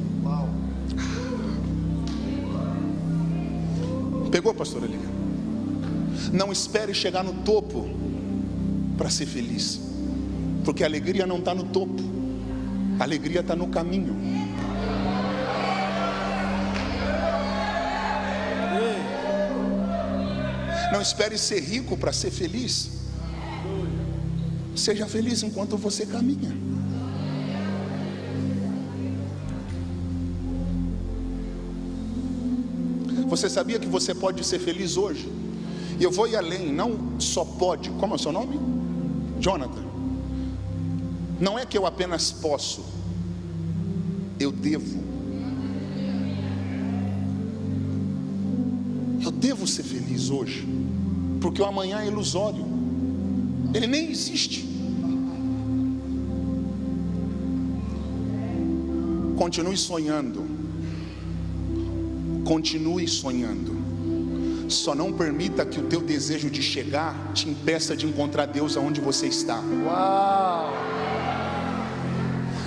Pegou, pastora Lívia? Não espere chegar no topo para ser feliz, porque a alegria não está no topo, a alegria está no caminho. Não espere ser rico para ser feliz. Seja feliz enquanto você caminha. Você sabia que você pode ser feliz hoje? E eu vou ir além, não só pode. Como é o seu nome? Jonathan. Não é que eu apenas posso, eu devo. Eu devo ser feliz hoje, porque o amanhã é ilusório, ele nem existe. Continue sonhando, continue sonhando. Só não permita que o teu desejo de chegar te impeça de encontrar Deus aonde você está. Uau!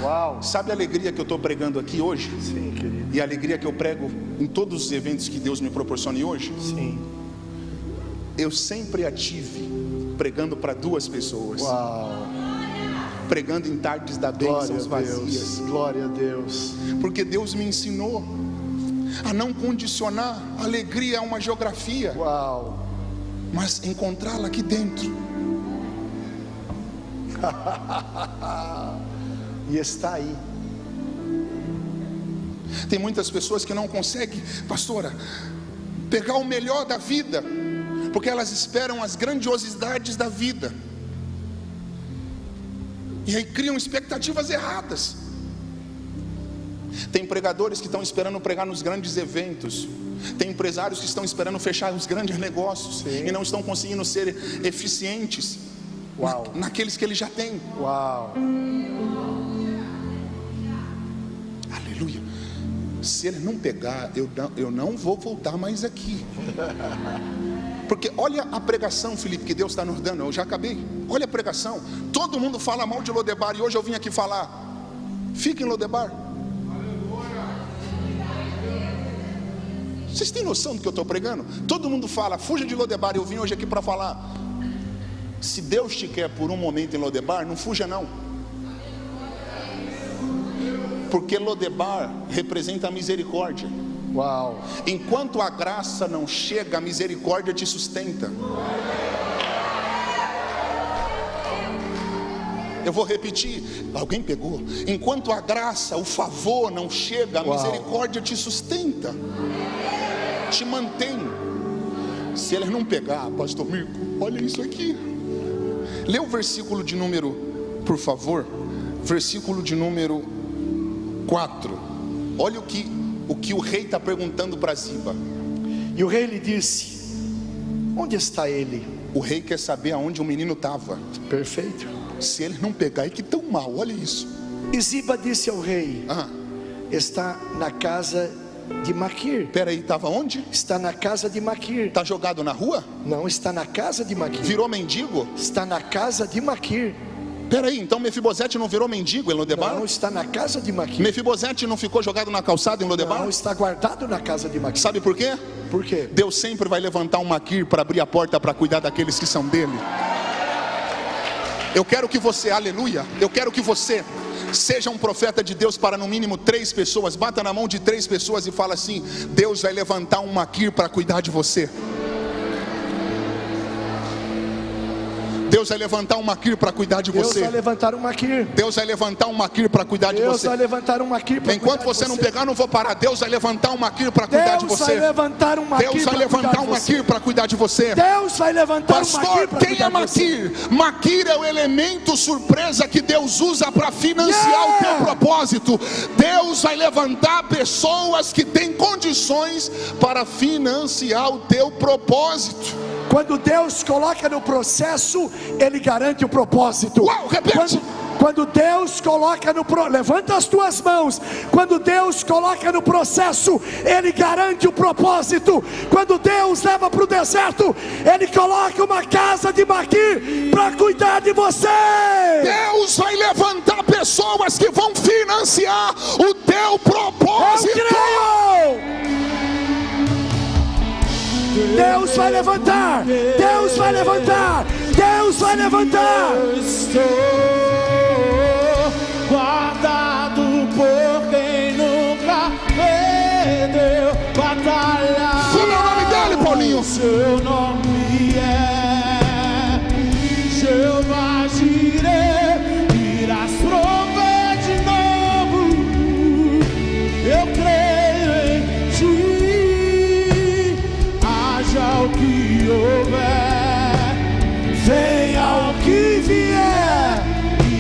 Uau. Sabe a alegria que eu estou pregando aqui hoje? Sim, querido. E a alegria que eu prego em todos os eventos que Deus me proporciona hoje? Sim. Eu sempre a tive pregando para 2 pessoas. Uau. Pregando em tardes da Glória bênçãos a vazias. Deus. Glória a Deus. Porque Deus me ensinou a não condicionar a alegria a uma geografia, Uau. mas encontrá-la aqui dentro. E está aí. Tem muitas pessoas que não conseguem, pastora, pegar o melhor da vida, porque elas esperam as grandiosidades da vida, e aí criam expectativas erradas. Tem pregadores que estão esperando pregar nos grandes eventos, tem empresários que estão esperando fechar os grandes negócios. Sim. E não estão conseguindo ser eficientes naqueles que ele já tem. Uau. Aleluia. Se ele não pegar, eu não vou voltar mais aqui. Porque olha a pregação, Felipe, que Deus está nos dando. Eu já acabei. Olha a pregação. Todo mundo fala mal de Lodebar, e hoje eu vim aqui falar: fica em Lodebar. Vocês têm noção do que eu estou pregando? Todo mundo fala, fuja de Lodebar. Eu vim hoje aqui para falar: se Deus te quer por um momento em Lodebar, não fuja não. Porque Lodebar representa a misericórdia. Uau. Enquanto a graça não chega, a misericórdia te sustenta. Eu vou repetir, alguém pegou? Enquanto a graça, o favor não chega, a misericórdia te sustenta, te mantém. Se eles não pegar, pastor Mirko, olha isso aqui. Lê o versículo de número, por favor. Versículo de número 4. Olha o que o rei está perguntando para Ziba. E o rei lhe disse: onde está ele? O rei quer saber aonde o menino estava. Perfeito. Se ele não pegar, é que tão mal, olha isso. E Ziba disse ao rei: está na casa de Maquir. Peraí, estava onde? Está na casa de Maquir. Está jogado na rua? Não, está na casa de Maquir. Virou mendigo? Está na casa de Maquir. Peraí, então Mefibosete não virou mendigo em Lodebar? Não, está na casa de Maquir. Mefibosete não ficou jogado na calçada em Lodebar? Não, está guardado na casa de Maquir. Sabe por quê? Por quê? Deus sempre vai levantar um Maquir para abrir a porta para cuidar daqueles que são dele. Eu quero que você, aleluia, eu quero que você seja um profeta de Deus para no mínimo 3 pessoas. Bata na mão de 3 pessoas e fala assim: Deus vai levantar um Maquir para cuidar de você. Deus vai levantar um Maquir para cuidar de você. Deus vai levantar um Maquir. Deus vai levantar um Maquir para cuidar de você. Deus vai levantar um Maquir para cuidar de você. Enquanto você não pegar, não vou parar. Deus vai levantar um Maquir para cuidar de você. Deus vai levantar um Maquir. Deus vai levantar um Maquir para cuidar de você. Deus vai levantar um Maquir para cuidar de você. Pastor, quem é Maquir? Maquir é o elemento surpresa que Deus usa para financiar o teu propósito. Deus vai levantar pessoas que têm condições para financiar o teu propósito. Quando Deus coloca no processo, Ele garante o propósito. Uau, repete. Quando Deus coloca levanta as tuas mãos. Quando Deus coloca no processo, Ele garante o propósito. Quando Deus leva para o deserto, Ele coloca uma casa de Maquir para cuidar de você. Deus vai levantar pessoas que vão financiar o teu propósito. Eu creio. Deus vai levantar, Deus vai levantar, Deus vai levantar. Eu estou guardado por quem nunca perdeu batalha. Como é o nome dele, Paulinho? Seu nome é Jeová Jireh, irás prover de novo. Eu creio em ti, haja o que houver, venha o que vier,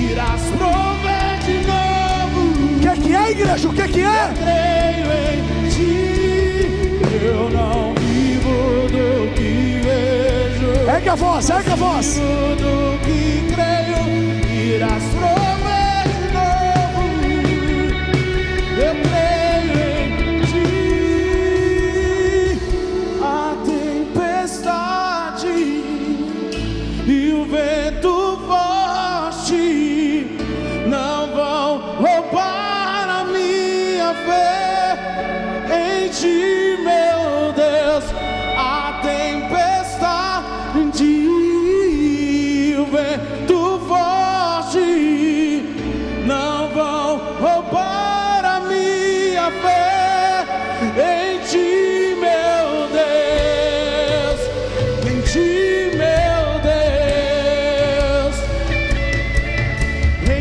irás prover de novo. O que é, igreja? O que é? Creio em ti, eu não vivo do que vejo. Erga a voz, erga a voz. Vivo do que creio, irás prover de novo. Eu creio em ti. A tempestade e o vento forte não vão roubar instrumento forte, não vão roubar a minha fé em ti, meu Deus, em ti, meu Deus.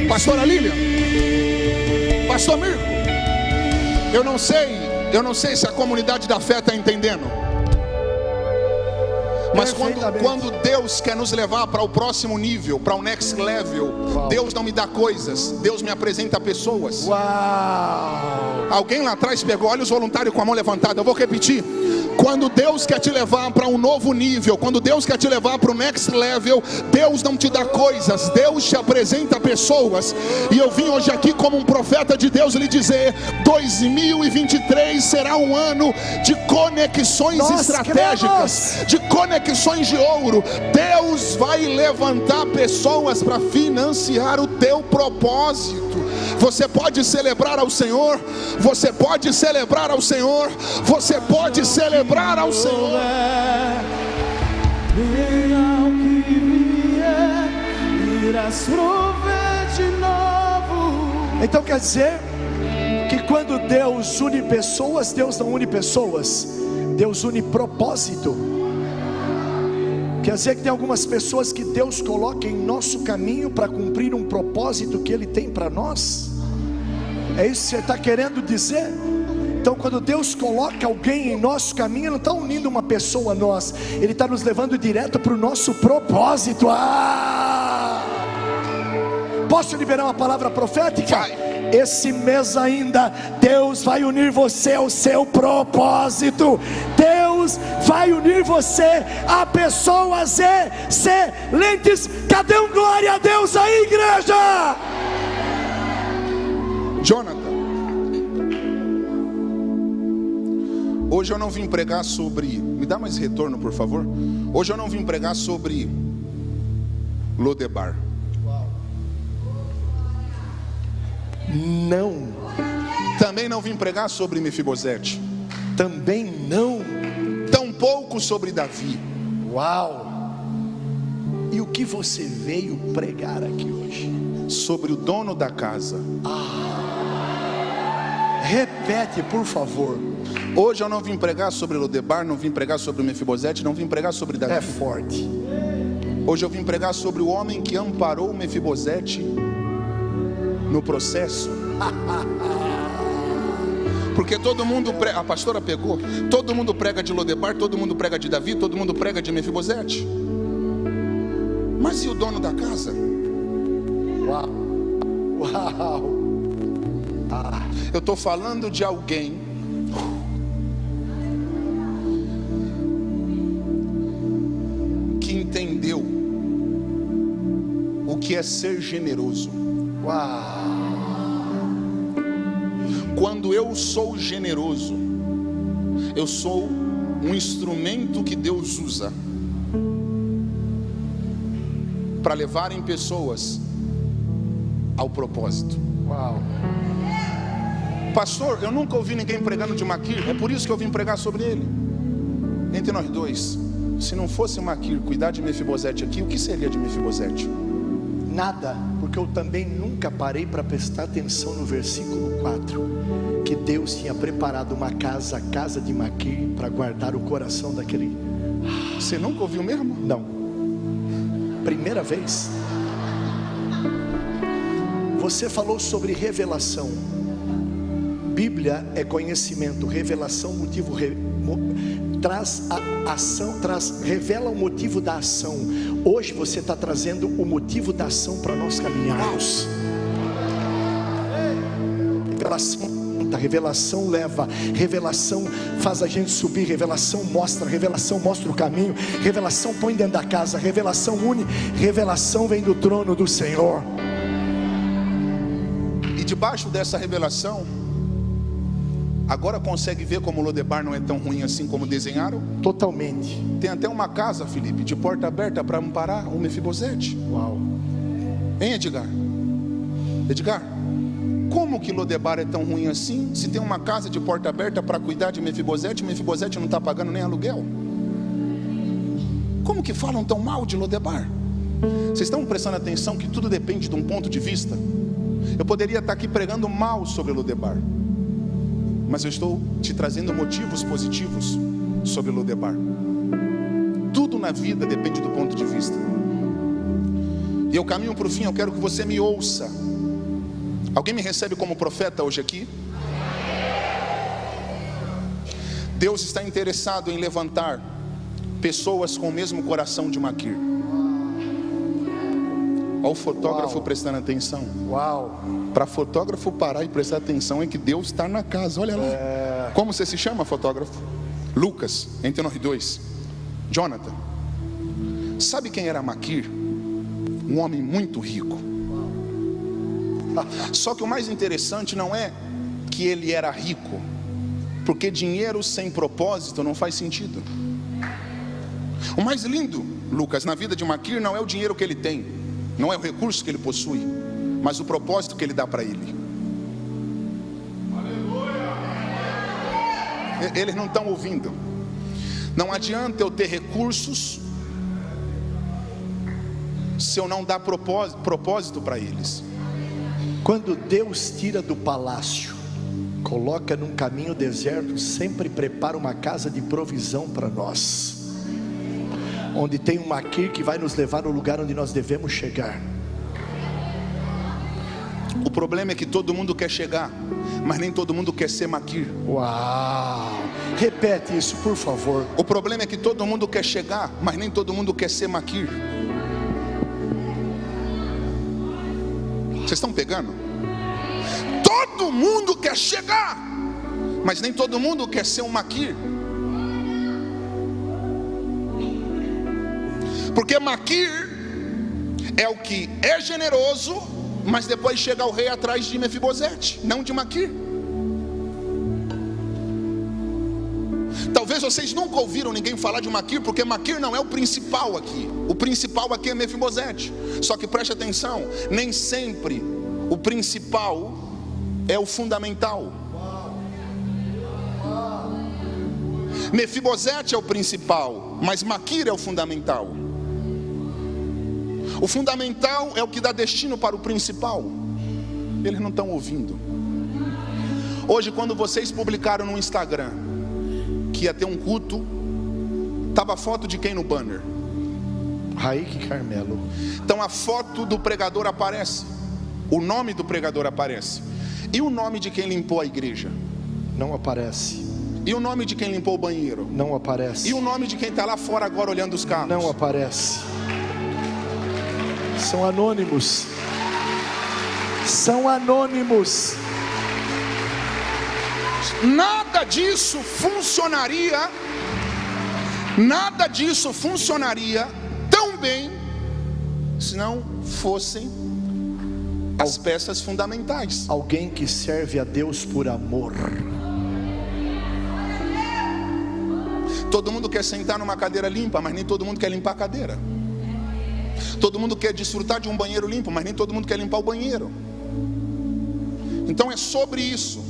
Pastora Lília, Pastor Mirko, eu não sei se a comunidade da fé está entendendo. Mas quando Deus quer nos levar para o próximo nível, para o next level, Deus não me dá coisas, Deus me apresenta pessoas. Uau! Alguém lá atrás pegou, olha os voluntários com a mão levantada. Eu vou repetir. Quando Deus quer te levar para um novo nível, quando Deus quer te levar para o next level, Deus não te dá coisas, Deus te apresenta pessoas. E eu vim hoje aqui como um profeta de Deus lhe dizer: 2023 será um ano de conexões estratégicas, de conexões de ouro. Deus vai levantar pessoas para financiar o teu propósito. Você pode celebrar ao Senhor, você pode celebrar ao Senhor, você pode celebrar ao Senhor. Venha o que vier, irás prover de novo. Então quer dizer que quando Deus une pessoas, Deus não une pessoas, Deus une propósito. Quer dizer que tem algumas pessoas que Deus coloca em nosso caminho para cumprir um propósito que Ele tem para nós. É isso que você está querendo dizer? Então quando Deus coloca alguém em nosso caminho, Ele não está unindo uma pessoa a nós, Ele está nos levando direto para o nosso propósito. Posso liberar uma palavra profética? Vai. Esse mês ainda, Deus vai unir você ao seu propósito. Deus vai unir você a pessoas excelentes. Cadê um glória a Deus aí, igreja? Jonathan, hoje eu não vim pregar sobre, me dá mais retorno por favor. Hoje eu não vim pregar sobre Lodebar. Não. Também não vim pregar sobre Mefibosete. Também não. Tampouco sobre Davi. Uau. E o que você veio pregar aqui hoje? Sobre o dono da casa. Repete, por favor. Hoje eu não vim pregar sobre Lodebar, não vim pregar sobre Mefibosete, não vim pregar sobre Davi. É forte. Hoje eu vim pregar sobre o homem que amparou Mefibosete no processo. Porque todo mundo prega, a pastora pegou, todo mundo prega de Lodebar, todo mundo prega de Davi, todo mundo prega de Mefibosete. Mas e o dono da casa? Uau. Uau. Eu estou falando de alguém que entendeu o que é ser generoso. Uau. Quando eu sou generoso, eu sou um instrumento que Deus usa para levarem pessoas ao propósito. Uau. Pastor, eu nunca ouvi ninguém pregando de Maquir, é por isso que eu vim pregar sobre ele. Entre nós dois, se não fosse Maquir cuidar de Mefibosete aqui, o que seria de Mefibosete? Nada, porque eu também nunca parei para prestar atenção no versículo 4, que Deus tinha preparado uma casa, a casa de Maquir, para guardar o coração daquele. Você nunca ouviu mesmo? Não. Primeira vez. Você falou sobre revelação. Bíblia é conhecimento, revelação, motivo, traz a ação, revela o motivo da ação. Hoje você está trazendo o motivo da ação para nós caminharmos. Revelação leva, revelação faz a gente subir, revelação mostra o caminho, revelação põe dentro da casa, revelação une, revelação vem do trono do Senhor. E debaixo dessa revelação, agora consegue ver como Lodebar não é tão ruim assim como desenharam? Totalmente. Tem até uma casa, Felipe, de porta aberta para amparar um Mefibosete. Uau. Hein, Edgar? Edgar, como que Lodebar é tão ruim assim? Se tem uma casa de porta aberta para cuidar de Mefibosete, Mefibosete não está pagando nem aluguel. Como que falam tão mal de Lodebar? Vocês estão prestando atenção que tudo depende de um ponto de vista? Eu poderia estar aqui pregando mal sobre Lodebar, mas eu estou te trazendo motivos positivos sobre Lodebar. Tudo na vida depende do ponto de vista. E eu caminho para o fim, eu quero que você me ouça. Alguém me recebe como profeta hoje aqui? Deus está interessado em levantar pessoas com o mesmo coração de Maquir. Olha o fotógrafo prestando atenção. Uau! Para fotógrafo parar e prestar atenção é que Deus está na casa. Olha lá. Como você se chama, fotógrafo? Lucas, entre nós dois. Jonathan. Sabe quem era Maquir? Um homem muito rico. Só que o mais interessante não é que ele era rico, porque dinheiro sem propósito não faz sentido. O mais lindo, Lucas, na vida de Maquir não é o dinheiro que ele tem, não é o recurso que ele possui, mas o propósito que ele dá para ele. Eles não estão ouvindo. Não adianta eu ter recursos se eu não dar propósito para eles. Quando Deus tira do palácio, coloca num caminho deserto, sempre prepara uma casa de provisão para nós, onde tem um Maquir que vai nos levar no lugar onde nós devemos chegar. O problema é que todo mundo quer chegar, mas nem todo mundo quer ser Maquir. Uau! Repete isso, por favor. O problema é que todo mundo quer chegar, mas nem todo mundo quer ser Maquir. Vocês estão pegando? Todo mundo quer chegar, mas nem todo mundo quer ser um Maquir. Porque Maquir é o que é generoso, mas depois chega o rei atrás de Mefibosete, não de Maquir. Talvez vocês nunca ouviram ninguém falar de Maquir, porque Maquir não é o principal aqui. O principal aqui é Mefibosete. Só que preste atenção, nem sempre o principal é o fundamental. Mefibosete é o principal, mas Maquir é o fundamental. O fundamental é o que dá destino para o principal. Eles não estão ouvindo. Hoje, quando vocês publicaram no Instagram que ia ter um culto, estava a foto de quem no banner? Raik Carmelo. Então a foto do pregador aparece, o nome do pregador aparece. E o nome de quem limpou a igreja? Não aparece. E o nome de quem limpou o banheiro? Não aparece. E o nome de quem está lá fora agora olhando os carros? Não aparece. São anônimos. São anônimos. Nada disso funcionaria. Nada disso funcionaria tão bem se não fossem as peças fundamentais. Alguém que serve a Deus por amor. Todo mundo quer sentar numa cadeira limpa, mas nem todo mundo quer limpar a cadeira. Todo mundo quer desfrutar de um banheiro limpo, mas nem todo mundo quer limpar o banheiro. Então é sobre isso,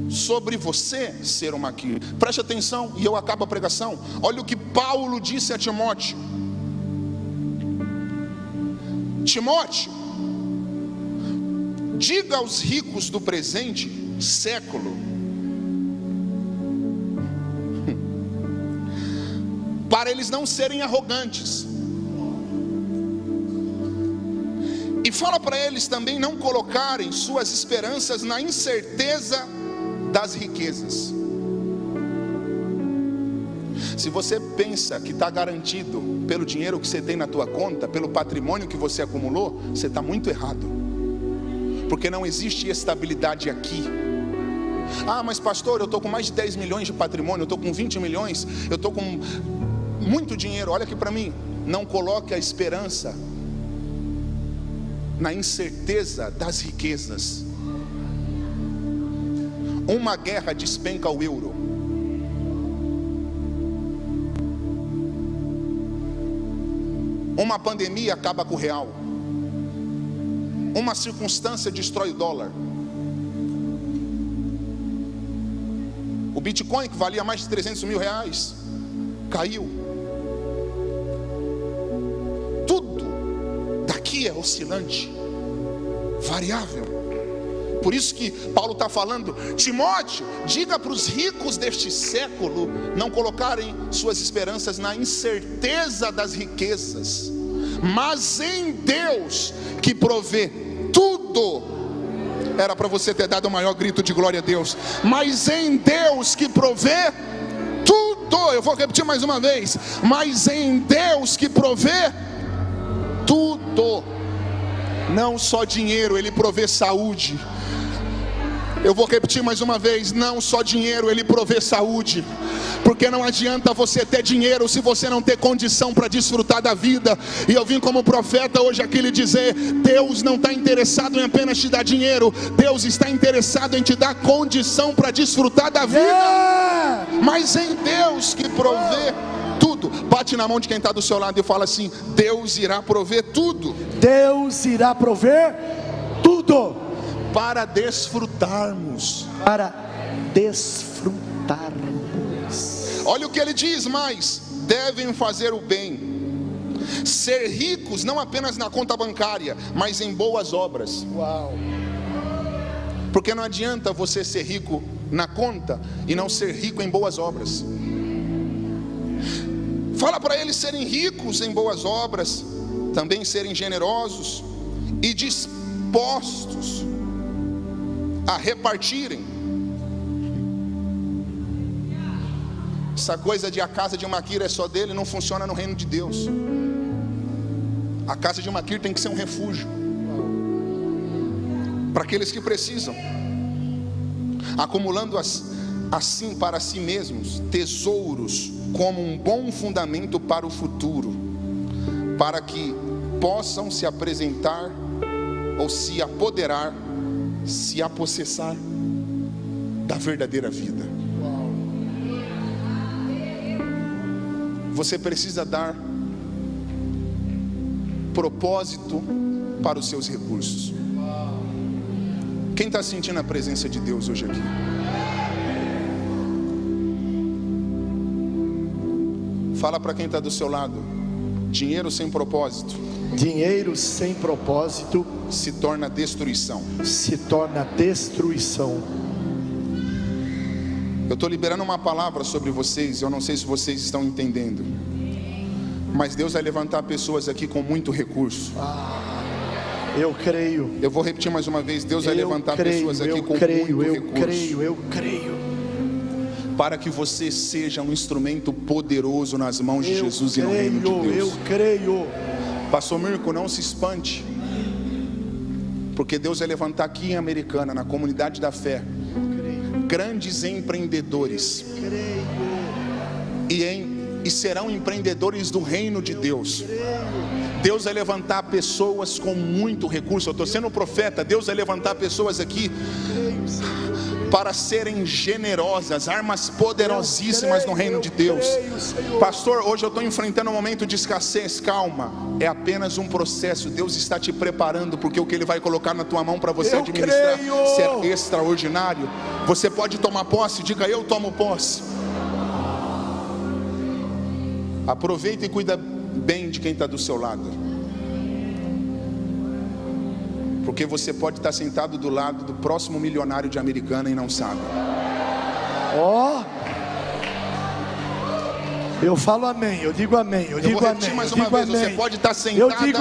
sobre você ser um Maquir. Preste atenção e eu acabo a pregação. Olha o que Paulo disse a Timóteo. Timóteo, diga aos ricos do presente século para eles não serem arrogantes, e fala para eles também não colocarem suas esperanças na incerteza das riquezas. Se você pensa que está garantido pelo dinheiro que você tem na tua conta, pelo patrimônio que você acumulou, você está muito errado, porque não existe estabilidade aqui. Ah, mas pastor, eu estou com mais de 10 milhões de patrimônio, eu estou com 20 milhões, eu estou com muito dinheiro. Olha aqui para mim, não coloque a esperança na incerteza das riquezas. Uma guerra despenca o euro. Uma pandemia acaba com o real. Uma circunstância destrói o dólar. O Bitcoin, que valia mais de 300 mil reais, caiu. Tudo varia, oscilante, variável. Por isso que Paulo está falando: Timóteo, diga para os ricos deste século não colocarem suas esperanças na incerteza das riquezas, mas em Deus que provê tudo. Era para você ter dado o maior grito de glória a Deus. Mas em Deus que provê tudo. Eu vou repetir mais uma vez: mas em Deus que provê tudo. Não só dinheiro, Ele provê saúde. Eu vou repetir mais uma vez: não só dinheiro, Ele provê saúde. Porque não adianta você ter dinheiro se você não ter condição para desfrutar da vida. E eu vim como profeta hoje aqui lhe dizer: Deus não está interessado em apenas te dar dinheiro, Deus está interessado em te dar condição para desfrutar da vida. Mas em Deus que provê tudo. Bate na mão de quem está do seu lado e fala assim: Deus irá prover tudo. Deus irá prover tudo. Para desfrutarmos. Para desfrutarmos. Olha o que ele diz mais: devem fazer o bem, ser ricos não apenas na conta bancária, mas em boas obras. Uau. Porque não adianta você ser rico na conta e não ser rico em boas obras. Fala para eles serem ricos em boas obras, também serem generosos e dispostos a repartirem. Essa coisa de a casa de Maquir é só dele não funciona no reino de Deus. A casa de Maquir tem que ser um refúgio para aqueles que precisam, acumulando assim para si mesmos tesouros como um bom fundamento para o futuro, para que possam se apresentar ou se apoderar, se apossessar da verdadeira vida. Você precisa dar propósito para os seus recursos. Quem está sentindo a presença de Deus hoje aqui? Fala para quem está do seu lado: dinheiro sem propósito. Dinheiro sem propósito se torna destruição. Se torna destruição. Eu estou liberando uma palavra sobre vocês. Eu não sei se vocês estão entendendo, mas Deus vai levantar pessoas aqui com muito recurso. Eu creio. Eu vou repetir mais uma vez: Deus vai levantar pessoas aqui com muito recurso. Eu creio. Para que você seja um instrumento poderoso nas mãos de Jesus e no reino de Deus. Eu creio. Pastor Mirko, não se espante, porque Deus vai levantar aqui em Americana, na comunidade da fé, grandes empreendedores, e serão empreendedores do reino de Deus. Deus vai levantar pessoas com muito recurso. Eu estou sendo profeta. Deus vai levantar pessoas aqui para serem generosas, armas poderosíssimas no reino de Deus. Pastor, hoje eu estou enfrentando um momento de escassez. Calma, é apenas um processo. Deus está te preparando, porque o que Ele vai colocar na tua mão para você administrar ser extraordinário. Você pode tomar posse? Diga: eu tomo posse. Aproveita e cuida bem de quem está do seu lado, porque você pode estar sentado do lado do próximo milionário de Americana e não sabe. Eu falo amém, eu digo amém, eu digo vou repetir amém, mais uma vez: você pode estar sentada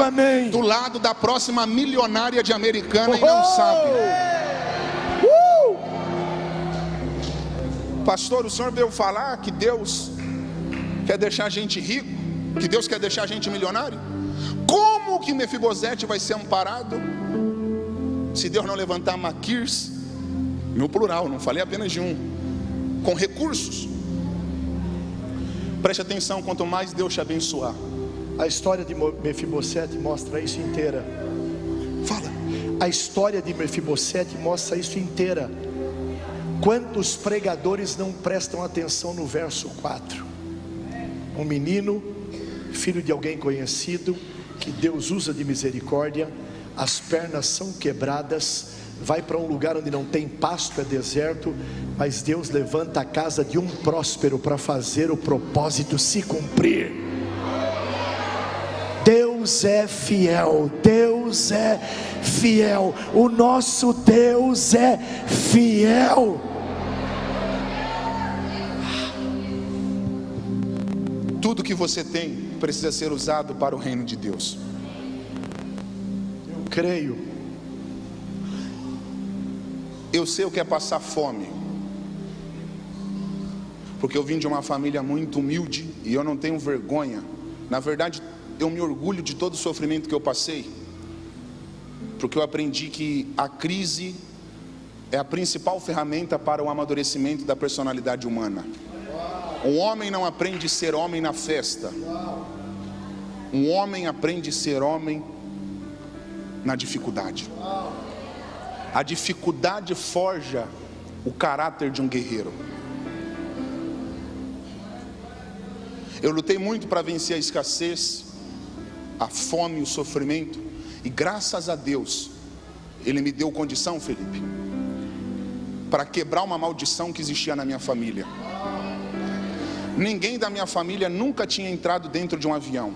do lado da próxima milionária de Americana e não sabe. Pastor, o senhor veio falar que Deus quer deixar a gente rico, que Deus quer deixar a gente milionário? Como que Mefibosete vai ser amparado se Deus não levantar Maquirs, no plural, não falei apenas de um, com recursos? Preste atenção: quanto mais Deus te abençoar. A história de Mefibosete mostra isso inteira. Fala. A história de Mefibosete mostra isso inteira. Quantos pregadores não prestam atenção no verso 4? Um menino, filho de alguém conhecido, que Deus usa de misericórdia, as pernas são quebradas, vai para um lugar onde não tem pasto, é deserto, mas Deus levanta a casa de um próspero para fazer o propósito se cumprir. Deus Deus é fiel, Deus é fiel, o nosso Deus é fiel. Tudo que você tem precisa ser usado para o reino de Deus. Eu creio. Eu sei o que é passar fome, porque eu vim de uma família muito humilde e eu não tenho vergonha. Na verdade, eu me orgulho de todo o sofrimento que eu passei, porque eu aprendi que a crise é a principal ferramenta para o amadurecimento da personalidade humana. Um homem não aprende a ser homem na festa. Um homem aprende a ser homem na dificuldade. A dificuldade forja o caráter de um guerreiro. Eu lutei muito para vencer a escassez, a fome e o sofrimento, e graças a Deus Ele me deu condição, Felipe, para quebrar uma maldição que existia na minha família. Ninguém da minha família nunca tinha entrado dentro de um avião.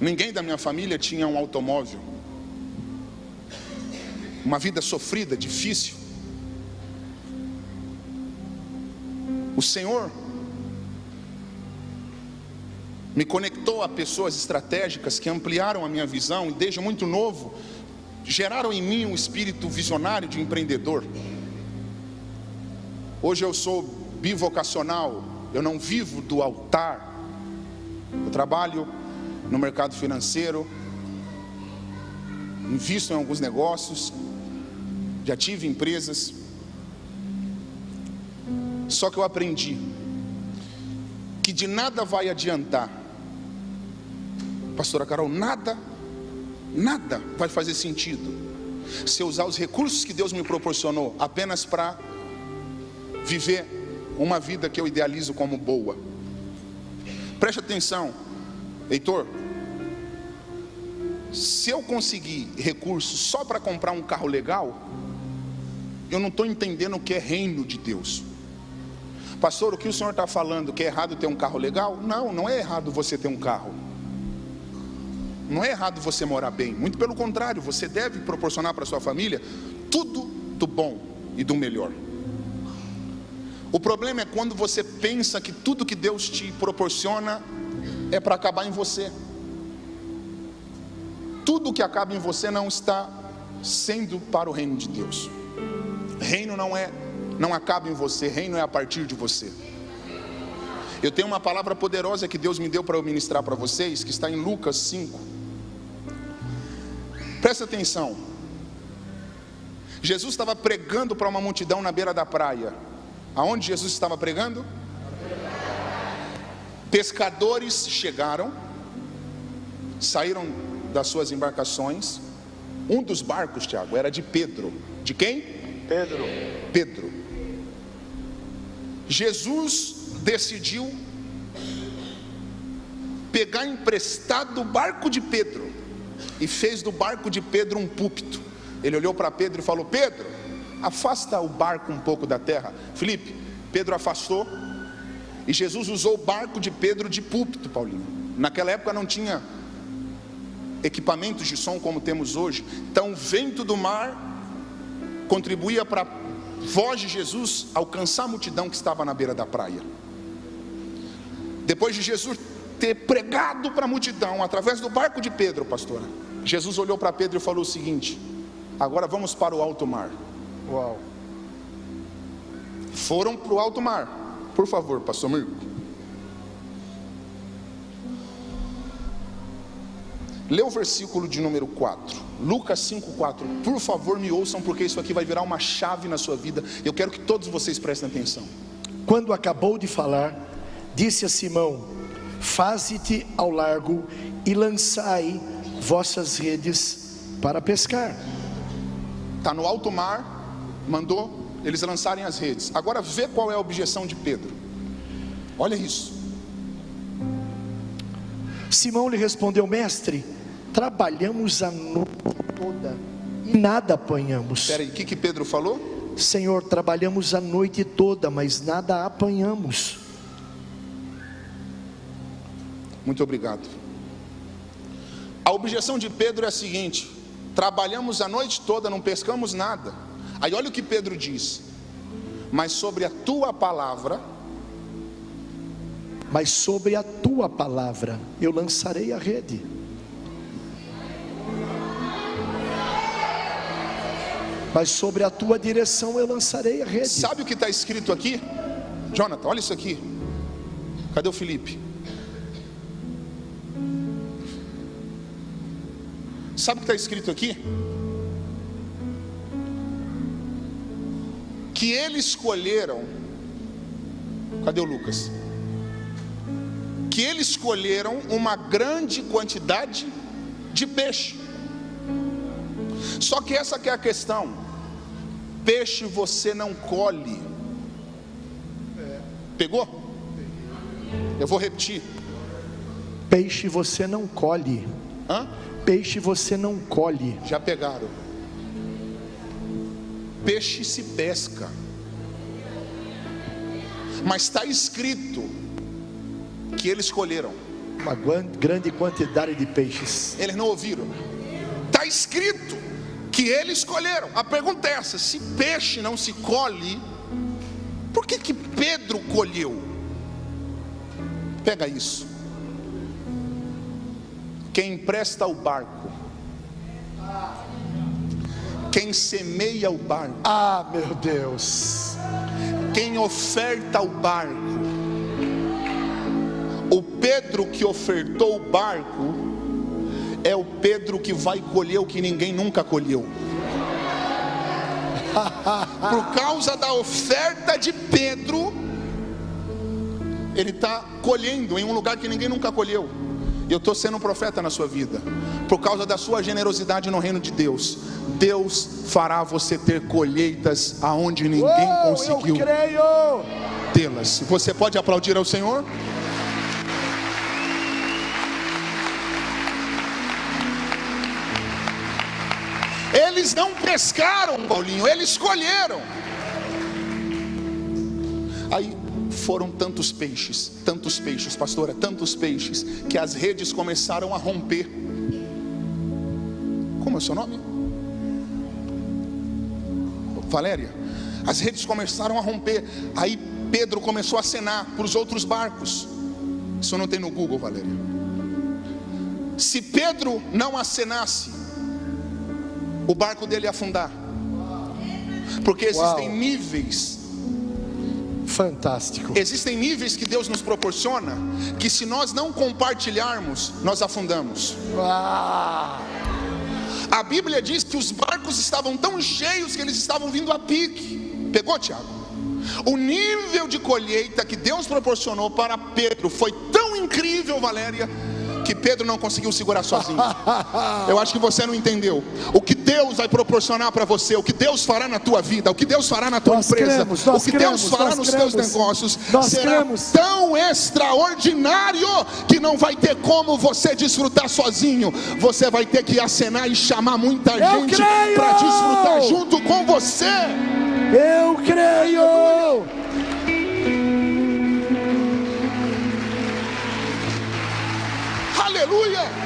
Ninguém da minha família tinha um automóvel. Uma vida sofrida, difícil. O Senhor me conectou a pessoas estratégicas que ampliaram a minha visão e desde muito novo geraram em mim um espírito visionário de empreendedor. Hoje eu sou bivocacional, eu não vivo do altar. Eu trabalho no mercado financeiro, invisto em alguns negócios, já tive empresas. Só que eu aprendi que de nada vai adiantar, pastora Carol, nada vai fazer sentido se eu usar os recursos que Deus me proporcionou apenas para viver uma vida que eu idealizo como boa. Preste atenção, Heitor. Se eu conseguir recursos só para comprar um carro legal, eu não estou entendendo o que é reino de Deus. Pastor, o que o senhor está falando, que é errado ter um carro legal? Não, não é errado você ter um carro. Não é errado você morar bem. Muito pelo contrário, você deve proporcionar para sua família tudo do bom e do melhor. O problema é quando você pensa que tudo que Deus te proporciona é para acabar em você. Tudo que acaba em você não está sendo para o reino de Deus. Reino não acaba em você, reino é a partir de você. Eu tenho uma palavra poderosa que Deus me deu para eu ministrar para vocês, que está em Lucas 5. Presta atenção. Jesus estava pregando para uma multidão na beira da praia. Aonde Jesus estava pregando? Pescadores chegaram, saíram das suas embarcações. Um dos barcos, Tiago, era de Pedro. De quem? Pedro. Jesus decidiu pegar emprestado o barco de Pedro e fez do barco de Pedro um púlpito. Ele olhou para Pedro e falou: Pedro, afasta o barco um pouco da terra. Felipe, Pedro afastou e Jesus usou o barco de Pedro de púlpito, Paulinho. Naquela época não tinha equipamentos de som como temos hoje. Então o vento do mar contribuía para a voz de Jesus alcançar a multidão que estava na beira da praia. Depois de Jesus ter pregado para a multidão através do barco de Pedro, pastora, Jesus olhou para Pedro e falou o seguinte: agora vamos para o alto mar. Uau. Foram para o alto mar. Por favor, pastor Mirko. Lê o versículo de número 4, Lucas 5:4. Por favor, me ouçam, porque isso aqui vai virar uma chave na sua vida. Eu quero que todos vocês prestem atenção. Quando acabou de falar, disse a Simão: faze-te ao largo e lançai vossas redes para pescar. Está no alto mar, mandou eles lançarem as redes. Agora vê qual é a objeção de Pedro. Olha isso. Simão lhe respondeu: mestre, trabalhamos a noite toda e nada apanhamos. Espera aí, o que Pedro falou? Senhor, trabalhamos a noite toda, mas nada apanhamos. Muito obrigado. A objeção de Pedro é a seguinte: trabalhamos a noite toda, não pescamos nada. Aí olha o que Pedro diz: mas sobre a tua palavra eu lançarei a rede. Mas sobre a tua direção eu lançarei a rede. Sabe o que está escrito aqui? Jonathan, olha isso aqui. Cadê o Felipe? Sabe o que está escrito aqui? Que eles escolheram. Cadê o Lucas? Que eles escolheram uma grande quantidade de peixe. Só que essa que é a questão: peixe você não colhe. Pegou? Eu vou repetir. Peixe você não colhe. Hã? Peixe você não colhe. Já pegaram. Peixe se pesca. Mas está escrito que eles colheram uma grande quantidade de peixes. Eles não ouviram. Está escrito que eles escolheram. A pergunta é essa: se peixe não se colhe, por que que Pedro colheu? Pega isso. Quem empresta o barco, quem semeia o barco, ah, meu Deus, quem oferta o barco, o Pedro que ofertou o barco é o Pedro que vai colher o que ninguém nunca colheu. Por causa da oferta de Pedro, ele está colhendo em um lugar que ninguém nunca colheu. Eu estou sendo um profeta na sua vida. Por causa da sua generosidade no reino de Deus, Deus fará você ter colheitas aonde ninguém conseguiu tê-las. Você pode aplaudir ao Senhor? Eles não pescaram, Paulinho, eles escolheram. Aí foram tantos peixes, pastora, tantos peixes, que as redes começaram a romper. Como é o seu nome? Valéria. As redes começaram a romper. Aí Pedro começou a acenar para os outros barcos. Isso não tem no Google, Valéria. Se Pedro não acenasse, o barco dele ia afundar. Porque existem níveis. Fantástico. Existem níveis que Deus nos proporciona, que se nós não compartilharmos, nós afundamos. A Bíblia diz que os barcos estavam tão cheios que eles estavam vindo a pique. Pegou, Tiago? O nível de colheita que Deus proporcionou para Pedro foi tão incrível, Valéria, que Pedro não conseguiu segurar sozinho. Eu acho que você não entendeu. O que Deus vai proporcionar para você, o que Deus fará na tua vida, o que Deus fará na tua empresa, o que Deus fará nos teus negócios, será tão extraordinário que não vai ter como você desfrutar sozinho. Você vai ter que acenar e chamar muita gente para desfrutar junto com você. Eu creio. Aleluia.